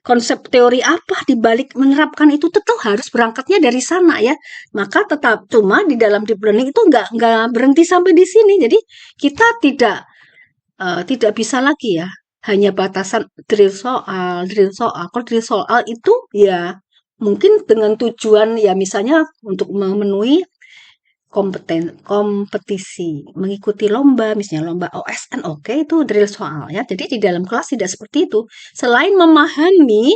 konsep teori apa di balik menerapkan itu tetap harus berangkatnya dari sana ya. Maka tetap cuma di dalam deep learning itu nggak berhenti sampai di sini. Jadi kita tidak bisa lagi ya hanya batasan drill soal. Kalau drill soal itu ya mungkin dengan tujuan ya misalnya untuk memenuhi kompetisi, mengikuti lomba, misalnya lomba OSN, oke, itu drill soal ya. Jadi di dalam kelas tidak seperti itu. Selain memahami,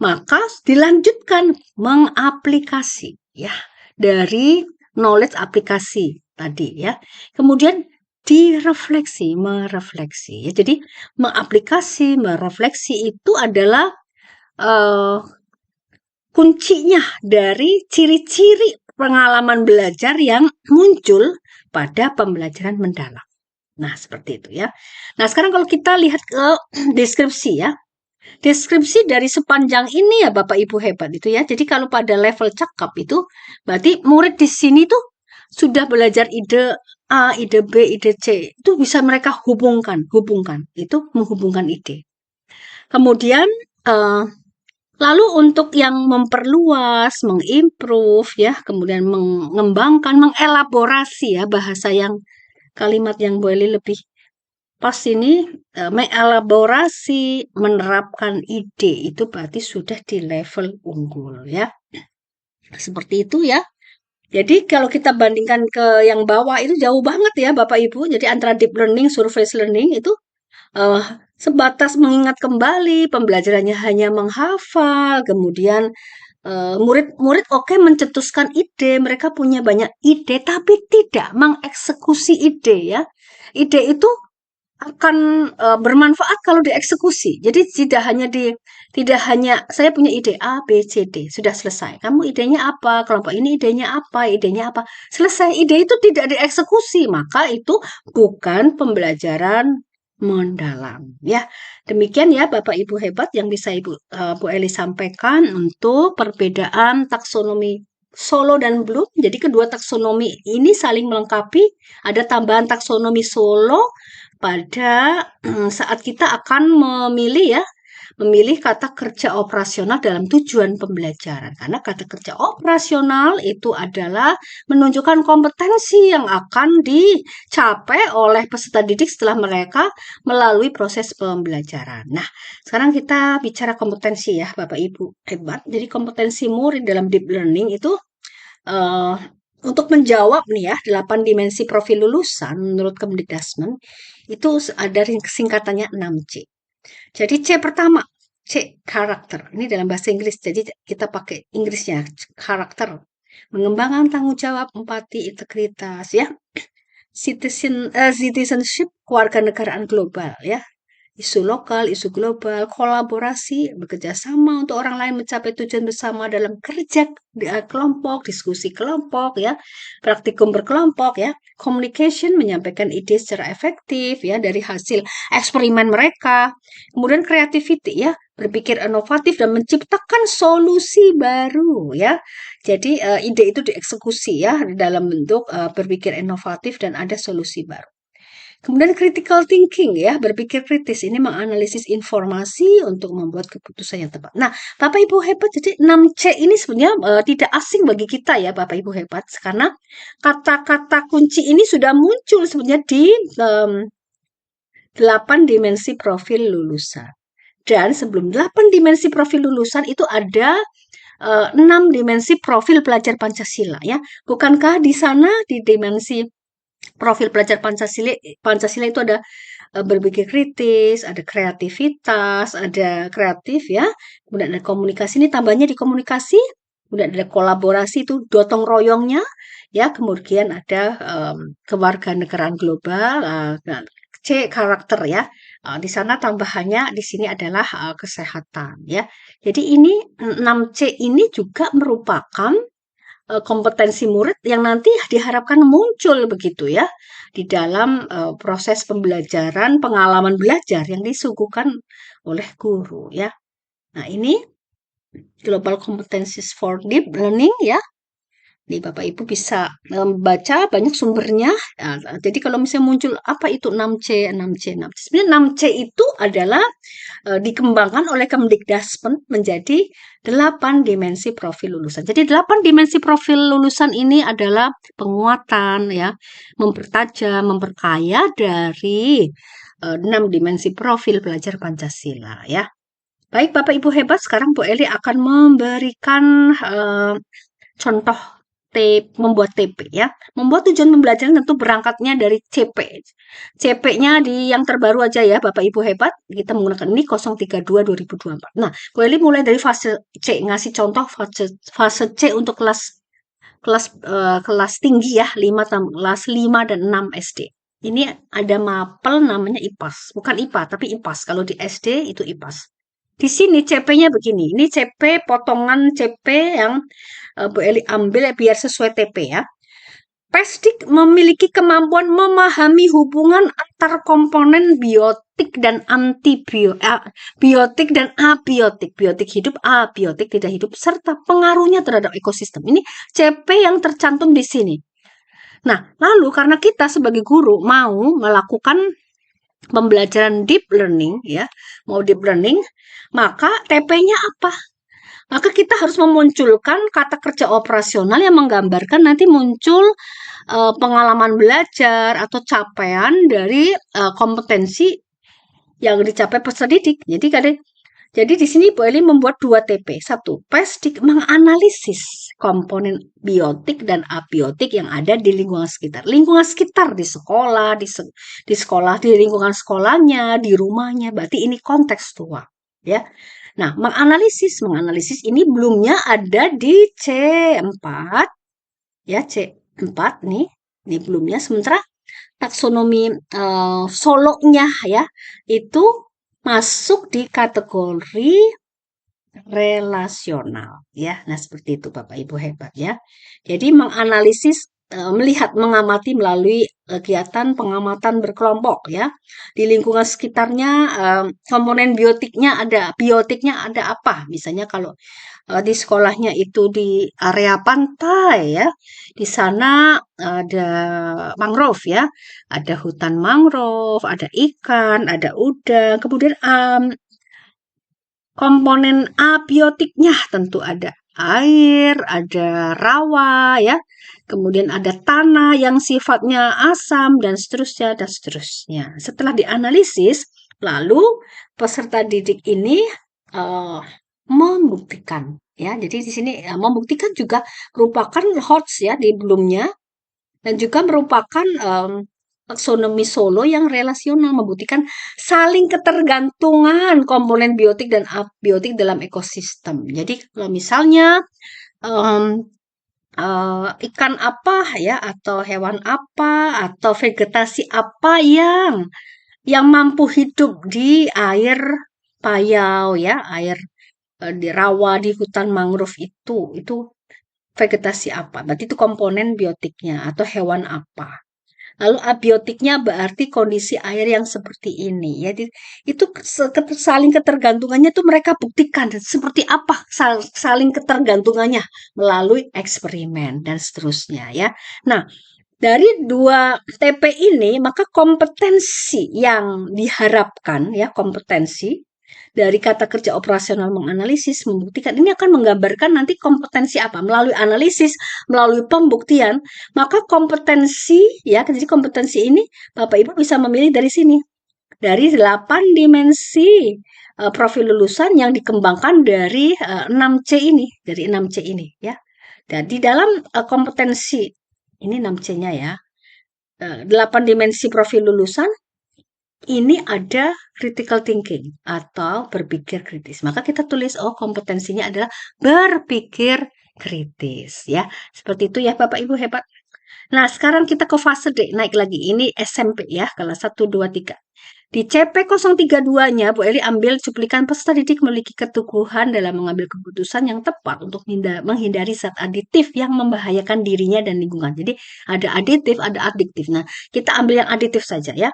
maka dilanjutkan mengaplikasi ya dari knowledge aplikasi tadi ya. Kemudian direfleksi, merefleksi ya. Jadi mengaplikasi, merefleksi itu adalah uh, kuncinya dari ciri-ciri pengalaman belajar yang muncul pada pembelajaran mendalam. Nah, seperti itu ya. Nah, sekarang kalau kita lihat ke deskripsi ya. Deskripsi dari sepanjang ini ya Bapak Ibu hebat itu ya. Jadi kalau pada level cakap itu berarti murid di sini tuh sudah belajar ide A, ide B, ide C. Itu bisa mereka hubungkan. Itu menghubungkan ide. Kemudian lalu untuk yang memperluas, mengimprove ya, kemudian mengembangkan, mengelaborasi ya bahasa yang kalimat yang boleh lebih pas ini mengelaborasi, menerapkan ide itu berarti sudah di level unggul ya. Seperti itu ya. Jadi kalau kita bandingkan ke yang bawah itu jauh banget ya Bapak Ibu. Jadi antara deep learning, surface learning itu uh, sebatas mengingat kembali, pembelajarannya hanya menghafal, kemudian murid-murid oke mencetuskan ide, mereka punya banyak ide, tapi tidak mengeksekusi ide ya. Ide itu akan bermanfaat kalau dieksekusi. Jadi tidak hanya saya punya ide A, B, C, D, sudah selesai. Kamu idenya apa? Kelompok ini idenya apa? Idenya apa? Selesai. Ide itu tidak dieksekusi, maka itu bukan pembelajaran mendalam. Ya, demikian ya Bapak Ibu hebat yang bisa Bu Eli sampaikan untuk perbedaan taksonomi Solo dan Bloom. Jadi kedua taksonomi ini saling melengkapi. Ada tambahan taksonomi Solo pada saat kita akan memilih kata kerja operasional dalam tujuan pembelajaran. Karena kata kerja operasional itu adalah menunjukkan kompetensi yang akan dicapai oleh peserta didik setelah mereka melalui proses pembelajaran. Nah, sekarang kita bicara kompetensi ya, Bapak Ibu hebat. Jadi kompetensi murid dalam deep learning itu untuk menjawab nih ya 8 dimensi profil lulusan menurut Kemdikbudrismen itu ada singkatannya 6C. Jadi C pertama, C karakter. Ini dalam bahasa Inggris. Jadi kita pakai Inggrisnya karakter. Mengembangkan tanggung jawab, empati, integritas ya. Citizenship, kewarganegaraan global ya. Isu lokal, isu global, kolaborasi, bekerja sama untuk orang lain mencapai tujuan bersama dalam kerja kelompok, diskusi kelompok ya, praktikum berkelompok ya, communication, menyampaikan ide secara efektif ya dari hasil eksperimen mereka. Kemudian creativity ya, berpikir inovatif dan menciptakan solusi baru ya. Jadi ide itu dieksekusi ya dalam bentuk berpikir inovatif dan ada solusi baru. Kemudian critical thinking ya, berpikir kritis. Ini menganalisis informasi untuk membuat keputusan yang tepat. Nah, Bapak Ibu hebat, jadi 6C ini sebenarnya tidak asing bagi kita ya Bapak Ibu hebat. Karena kata-kata kunci ini sudah muncul sebenarnya di 8 dimensi profil lulusan. Dan sebelum 8 dimensi profil lulusan itu ada 6 dimensi profil pelajar Pancasila ya. Bukankah di sana di dimensi profil pelajar Pancasila itu ada berpikir kritis, ada kreativitas, ada kreatif ya, kemudian ada komunikasi, ini tambahnya di komunikasi, kemudian ada kolaborasi itu gotong royongnya ya, kemudian ada kewarganegaraan global, C karakter ya. Di sana tambahannya di sini adalah kesehatan ya. Jadi ini 6C ini juga merupakan kompetensi murid yang nanti diharapkan muncul begitu ya di dalam proses pembelajaran, pengalaman belajar yang disuguhkan oleh guru ya. Nah, ini global competencies for deep learning ya. Nih Bapak Ibu bisa baca banyak sumbernya. Nah, jadi kalau misalnya muncul apa itu 6C, 6C, 6C. Sebenarnya 6C itu adalah dikembangkan oleh Kemdikbudristek menjadi 8 dimensi profil lulusan. Jadi 8 dimensi profil lulusan ini adalah penguatan ya, mempertajam, memperkaya dari 6 dimensi profil belajar Pancasila ya. Baik Bapak Ibu hebat, sekarang Bu Eli akan memberikan contoh membuat TP ya. Membuat tujuan pembelajaran tentu berangkatnya dari CP. CP-nya di yang terbaru aja ya Bapak Ibu hebat. Kita menggunakan ini 032/2024. Nah, Bu Eli mulai dari fase C, ngasih contoh fase C untuk kelas tinggi ya, kelas 5 dan 6 SD. Ini ada mapel namanya IPAS. Bukan IPA, tapi IPAS. Kalau di SD itu IPAS. Di sini CP-nya begini. Ini CP potongan CP yang Bu Eli ambil biar sesuai TP ya. Pesdik memiliki kemampuan memahami hubungan antar komponen biotik dan biotik dan abiotik, biotik hidup, abiotik tidak hidup, serta pengaruhnya terhadap ekosistem. Ini CP yang tercantum di sini. Nah, lalu karena kita sebagai guru mau melakukan pembelajaran deep learning ya, mau deep learning, maka TP-nya apa? Maka kita harus memunculkan kata kerja operasional yang menggambarkan nanti muncul pengalaman belajar atau capaian dari kompetensi yang dicapai peserta didik. Jadi di sini Bu Eli membuat 2 TP. Satu, Pesdik menganalisis komponen biotik dan abiotik yang ada di lingkungan sekitar. Lingkungan sekitar di sekolah, di sekolah, di lingkungan sekolahnya, di rumahnya. Berarti ini kontekstual, ya. Nah, menganalisis ini belumnya ada di C4, ya C4 nih, ini belumnya. Sementara taksonomi solonya ya itu masuk di kategori relasional ya. Nah, seperti itu Bapak Ibu hebat ya. Jadi menganalisis melihat, mengamati melalui kegiatan pengamatan berkelompok ya. Di lingkungan sekitarnya komponen biotiknya ada apa? Misalnya kalau di sekolahnya itu di area pantai ya. Di sana ada mangrove ya. Ada hutan mangrove, ada ikan, ada udang. Kemudian komponen abiotiknya tentu ada air, ada rawa ya. Kemudian ada tanah yang sifatnya asam dan seterusnya dan seterusnya. Setelah dianalisis, lalu peserta didik ini membuktikan ya. Jadi di sini membuktikan juga merupakan HOTS ya di belumnya, dan juga merupakan taksonomi Solo yang relasional, membuktikan saling ketergantungan komponen biotik dan abiotik dalam ekosistem. Jadi kalau misalnya ikan apa ya, atau hewan apa, atau vegetasi apa yang mampu hidup di air payau ya, air di rawa, di hutan mangrove itu vegetasi apa? Berarti itu komponen biotiknya atau hewan apa. Lalu abiotiknya berarti kondisi air yang seperti ini. Ya, itu saling ketergantungannya tuh mereka buktikan seperti apa saling ketergantungannya melalui eksperimen dan seterusnya ya. Nah, dari 2 TP ini maka kompetensi yang diharapkan ya, kompetensi dari kata kerja operasional menganalisis, membuktikan, ini akan menggambarkan nanti kompetensi apa melalui analisis, melalui pembuktian. Maka kompetensi ya, jadi kompetensi ini Bapak Ibu bisa memilih dari sini, dari 8 dimensi profil lulusan yang dikembangkan dari 6C ini, dari 6C ini ya. Dan di dalam kompetensi ini 6C-nya ya, 8 dimensi profil lulusan ini ada critical thinking atau berpikir kritis. Maka kita tulis, oh kompetensinya adalah berpikir kritis ya. Seperti itu ya Bapak Ibu hebat. Nah, sekarang kita ke fase D, naik lagi. Ini SMP ya, kelas 1, 2, 3. Di CP 032-nya, Bu Eli ambil cuplikan peserta didik memiliki keteguhan dalam mengambil keputusan yang tepat untuk menghindari zat aditif yang membahayakan dirinya dan lingkungan. Jadi ada aditif, ada adiktif. Nah, kita ambil yang aditif saja ya.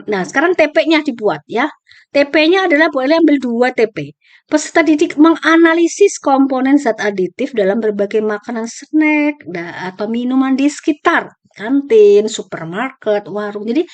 Nah, sekarang TP-nya dibuat ya. TP-nya adalah Bu Eli ambil 2 TP. Peserta didik menganalisis komponen zat aditif dalam berbagai makanan snack atau minuman di sekitar kantin, supermarket, warung. Jadi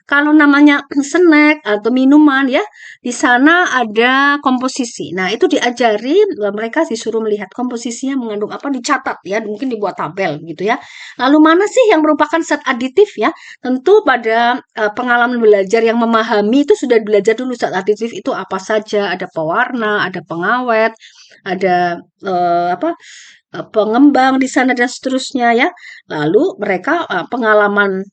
kalau namanya snack atau minuman ya, di sana ada komposisi. Nah, itu diajari, mereka disuruh melihat komposisinya mengandung apa, dicatat ya, mungkin dibuat tabel gitu ya. Lalu mana sih yang merupakan zat aditif ya? Tentu pada pengalaman belajar yang memahami itu sudah belajar dulu zat aditif itu apa saja, ada pewarna, ada pengawet, ada apa, pengembang di sana dan seterusnya ya. Lalu mereka pengalaman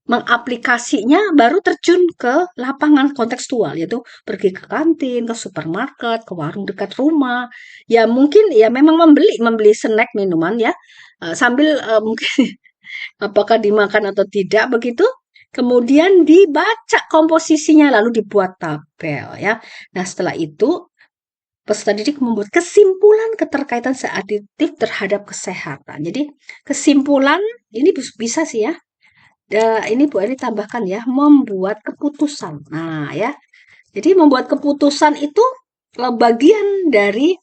mengaplikasinya baru terjun ke lapangan kontekstual, yaitu pergi ke kantin, ke supermarket, ke warung dekat rumah. Ya mungkin ya memang membeli snack minuman ya, sambil mungkin apakah dimakan atau tidak begitu. Kemudian dibaca komposisinya lalu dibuat tabel ya. Nah, setelah itu peserta didik membuat kesimpulan keterkaitan zat aditif terhadap kesehatan. Jadi kesimpulan ini bisa sih ya. Ini Bu Eni tambahkan ya, membuat keputusan. Nah ya, jadi membuat keputusan itu bagian dari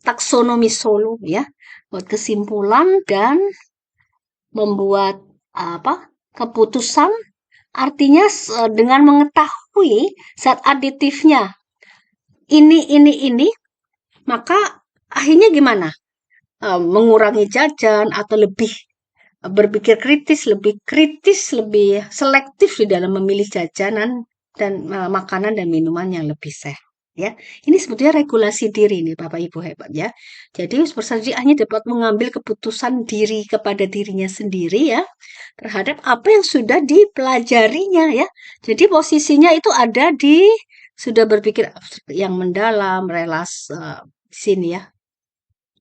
taksonomi Solo ya, buat kesimpulan dan membuat apa, keputusan. Artinya dengan mengetahui zat aditifnya ini, maka akhirnya gimana? Mengurangi jajan atau lebih berpikir kritis, lebih selektif di dalam memilih jajanan dan makanan dan minuman yang lebih sehat. Ya, ini sebetulnya regulasi diri nih Bapak Ibu hebat ya. Jadi peserta didik hanya dapat mengambil keputusan diri kepada dirinya sendiri ya terhadap apa yang sudah dipelajarinya ya. Jadi posisinya itu ada di sudah berpikir yang mendalam, sini ya.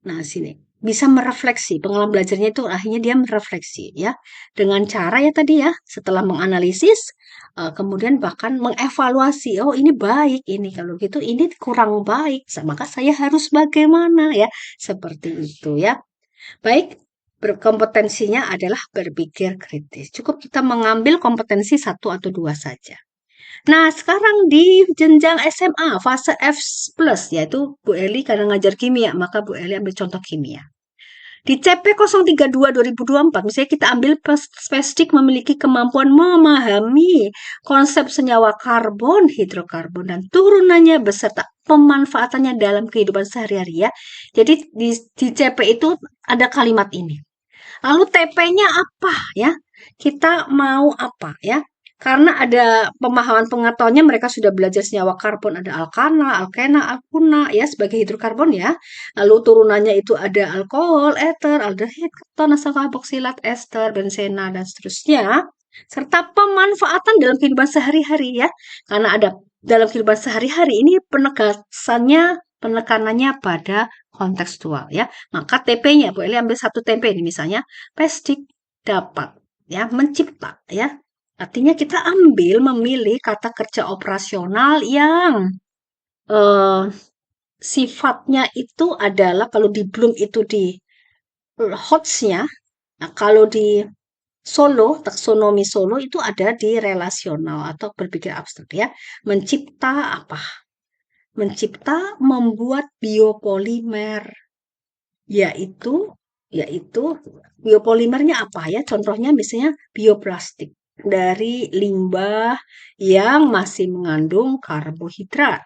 Nah, sini bisa merefleksi pengalaman belajarnya itu akhirnya dia merefleksi ya dengan cara ya tadi ya setelah menganalisis kemudian bahkan mengevaluasi oh ini baik ini kalau gitu ini kurang baik maka saya harus bagaimana ya seperti itu ya baik berkompetensinya adalah berpikir kritis cukup kita mengambil kompetensi satu atau dua saja. Nah, sekarang di jenjang SMA, fase F+, yaitu Bu Eli karena ngajar kimia, maka Bu Eli ambil contoh kimia. Di CP 032 2024, misalnya kita ambil spesdik memiliki kemampuan memahami konsep senyawa karbon, hidrokarbon, dan turunannya beserta pemanfaatannya dalam kehidupan sehari-hari ya. Jadi di CP itu ada kalimat ini. Lalu TP-nya apa ya? Kita mau apa ya? Karena ada pemahaman pengetahuannya mereka sudah belajar senyawa karbon ada alkana, alkena, alkuna ya sebagai hidrokarbon ya. Lalu turunannya itu ada alkohol, eter, aldehid, keton, asam karboksilat, ester, bensena dan seterusnya. Serta pemanfaatan dalam kehidupan sehari-hari ya. Karena ada dalam kehidupan sehari-hari ini penekanannya pada kontekstual ya. Maka TP-nya Bu Eli ambil satu TP ini misalnya pestik dapat ya mencipta ya. Artinya kita memilih kata kerja operasional yang sifatnya itu adalah kalau di Bloom itu di HOTS-nya. Nah, kalau di Solo, taksonomi Solo itu ada di relasional atau berpikir abstrak ya. Mencipta apa? Mencipta membuat biopolimer yaitu biopolimernya apa ya? Contohnya misalnya bioplastik dari limbah yang masih mengandung karbohidrat.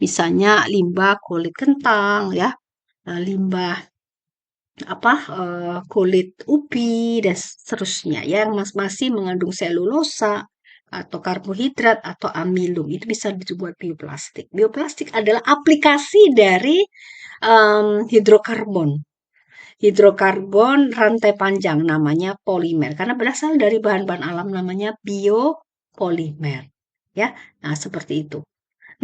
Misalnya limbah kulit kentang ya, limbah kulit ubi dan seterusnya yang masih mengandung selulosa atau karbohidrat atau amilum itu bisa dibuat bioplastik. Bioplastik adalah aplikasi dari hidrokarbon. Hidrokarbon rantai panjang namanya polimer karena berasal dari bahan-bahan alam namanya biopolimer. Ya. Nah, seperti itu.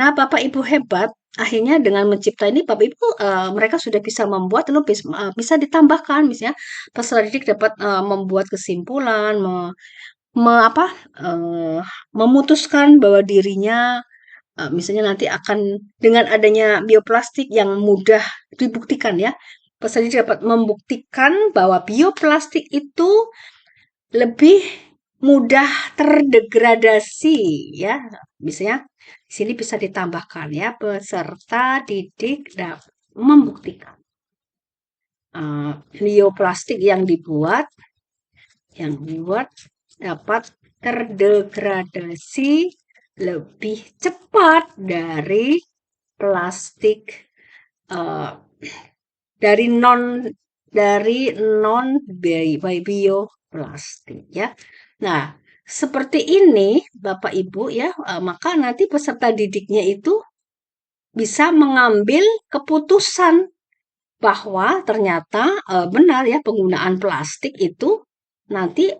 Nah, Bapak Ibu hebat, akhirnya dengan mencipta ini Bapak Ibu mereka sudah bisa membuat lalu bisa ditambahkan misalnya peserta didik dapat membuat kesimpulan memutuskan bahwa dirinya misalnya nanti akan dengan adanya bioplastik yang mudah dibuktikan ya. Peserta didik dapat membuktikan bahwa bioplastik itu lebih mudah terdegradasi ya. Misalnya Di sini bisa ditambahkan ya, peserta didik membuktikan bioplastik yang dibuat dapat terdegradasi lebih cepat dari plastik eh, dari non bioplastik ya. Nah, seperti ini Bapak Ibu ya, maka nanti peserta didiknya itu bisa mengambil keputusan bahwa ternyata benar ya penggunaan plastik itu nanti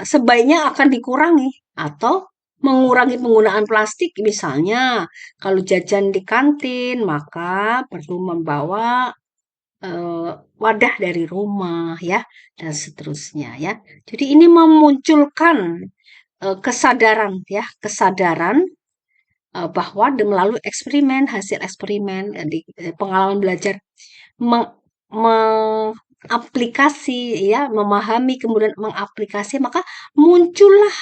sebaiknya akan dikurangi atau mengurangi penggunaan plastik. Misalnya kalau jajan di kantin maka perlu membawa wadah dari rumah ya dan seterusnya ya. Jadi ini memunculkan kesadaran ya, kesadaran bahwa melalui eksperimen, hasil eksperimen, pengalaman belajar mengaplikasi ya, memahami kemudian mengaplikasi, maka muncullah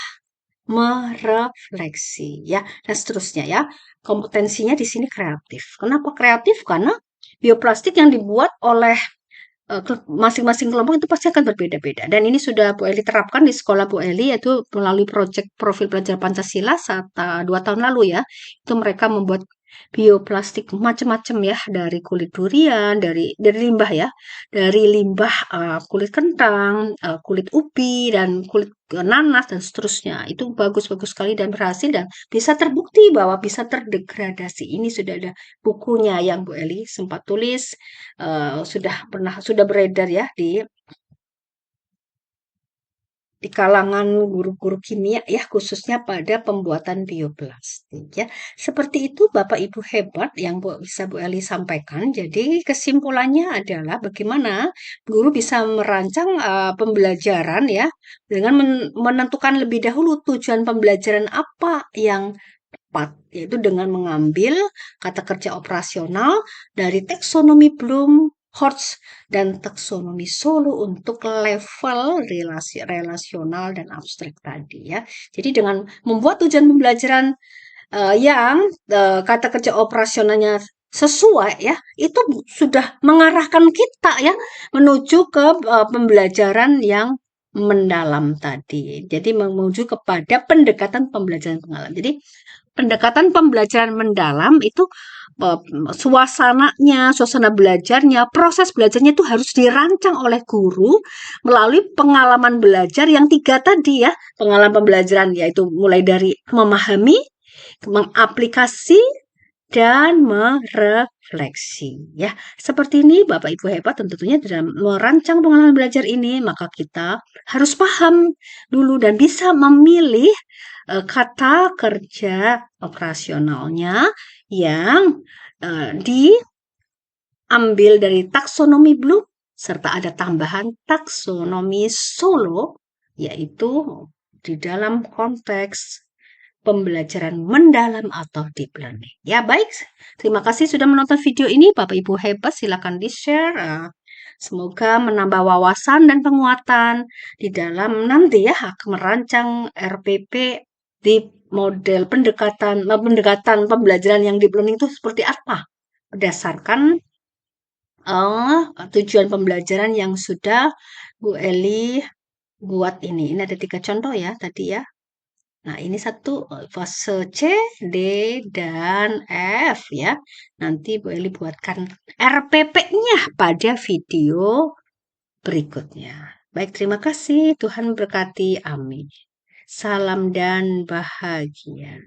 merefleksi ya dan seterusnya ya. Kompetensinya di sini kreatif. Kenapa kreatif? Karena bioplastik yang dibuat oleh masing-masing kelompok itu pasti akan berbeda-beda. Dan ini sudah Bu Eli terapkan di sekolah Bu Eli, yaitu melalui proyek profil pelajar Pancasila 2 tahun lalu ya. Itu mereka membuat bioplastik macam-macam ya, dari kulit durian, dari limbah ya, dari limbah kulit kentang, kulit ubi dan kulit nanas dan seterusnya. Itu bagus-bagus sekali dan berhasil dan bisa terbukti bahwa bisa terdegradasi. Ini sudah ada bukunya yang Bu Eli sempat tulis, sudah beredar ya di kalangan guru-guru kimia ya, khususnya pada pembuatan bioplastik ya. Seperti itu Bapak Ibu hebat yang bisa Bu Eli sampaikan. Jadi kesimpulannya adalah bagaimana guru bisa merancang pembelajaran ya dengan menentukan lebih dahulu tujuan pembelajaran apa yang tepat, yaitu dengan mengambil kata kerja operasional dari taksonomi Bloom, Horst, dan taksonomi Solo untuk level relasional dan abstrak tadi ya. Jadi dengan membuat tujuan pembelajaran yang kata kerja operasionalnya sesuai ya, itu sudah mengarahkan kita ya menuju ke pembelajaran yang mendalam tadi. Jadi menuju kepada pendekatan pembelajaran pengalaman. Jadi pendekatan pembelajaran mendalam itu suasana belajarnya, proses belajarnya itu harus dirancang oleh guru melalui pengalaman belajar yang 3 tadi ya. Pengalaman pembelajaran yaitu mulai dari memahami, mengaplikasi, dan merefleksi ya. Seperti ini Bapak Ibu hebat tentunya dalam merancang pengalaman belajar ini, maka kita harus paham dulu dan bisa memilih kata kerja operasionalnya yang diambil dari taksonomi Bloom serta ada tambahan taksonomi Solo, yaitu di dalam konteks pembelajaran mendalam atau deep learning. Ya, baik. Terima kasih sudah menonton video ini. Bapak Ibu hebat, silakan di-share. Semoga menambah wawasan dan penguatan di dalam nanti ya merancang RPP di model pendekatan pembelajaran yang deep learning itu seperti apa berdasarkan tujuan pembelajaran yang sudah Bu Eli buat ini. Ini ada 3 contoh ya tadi ya. Nah, ini satu fase C, D, dan F ya. Nanti Bu Eli buatkan RPP-nya pada video berikutnya. Baik, terima kasih. Tuhan berkati. Amin. Salam dan bahagia.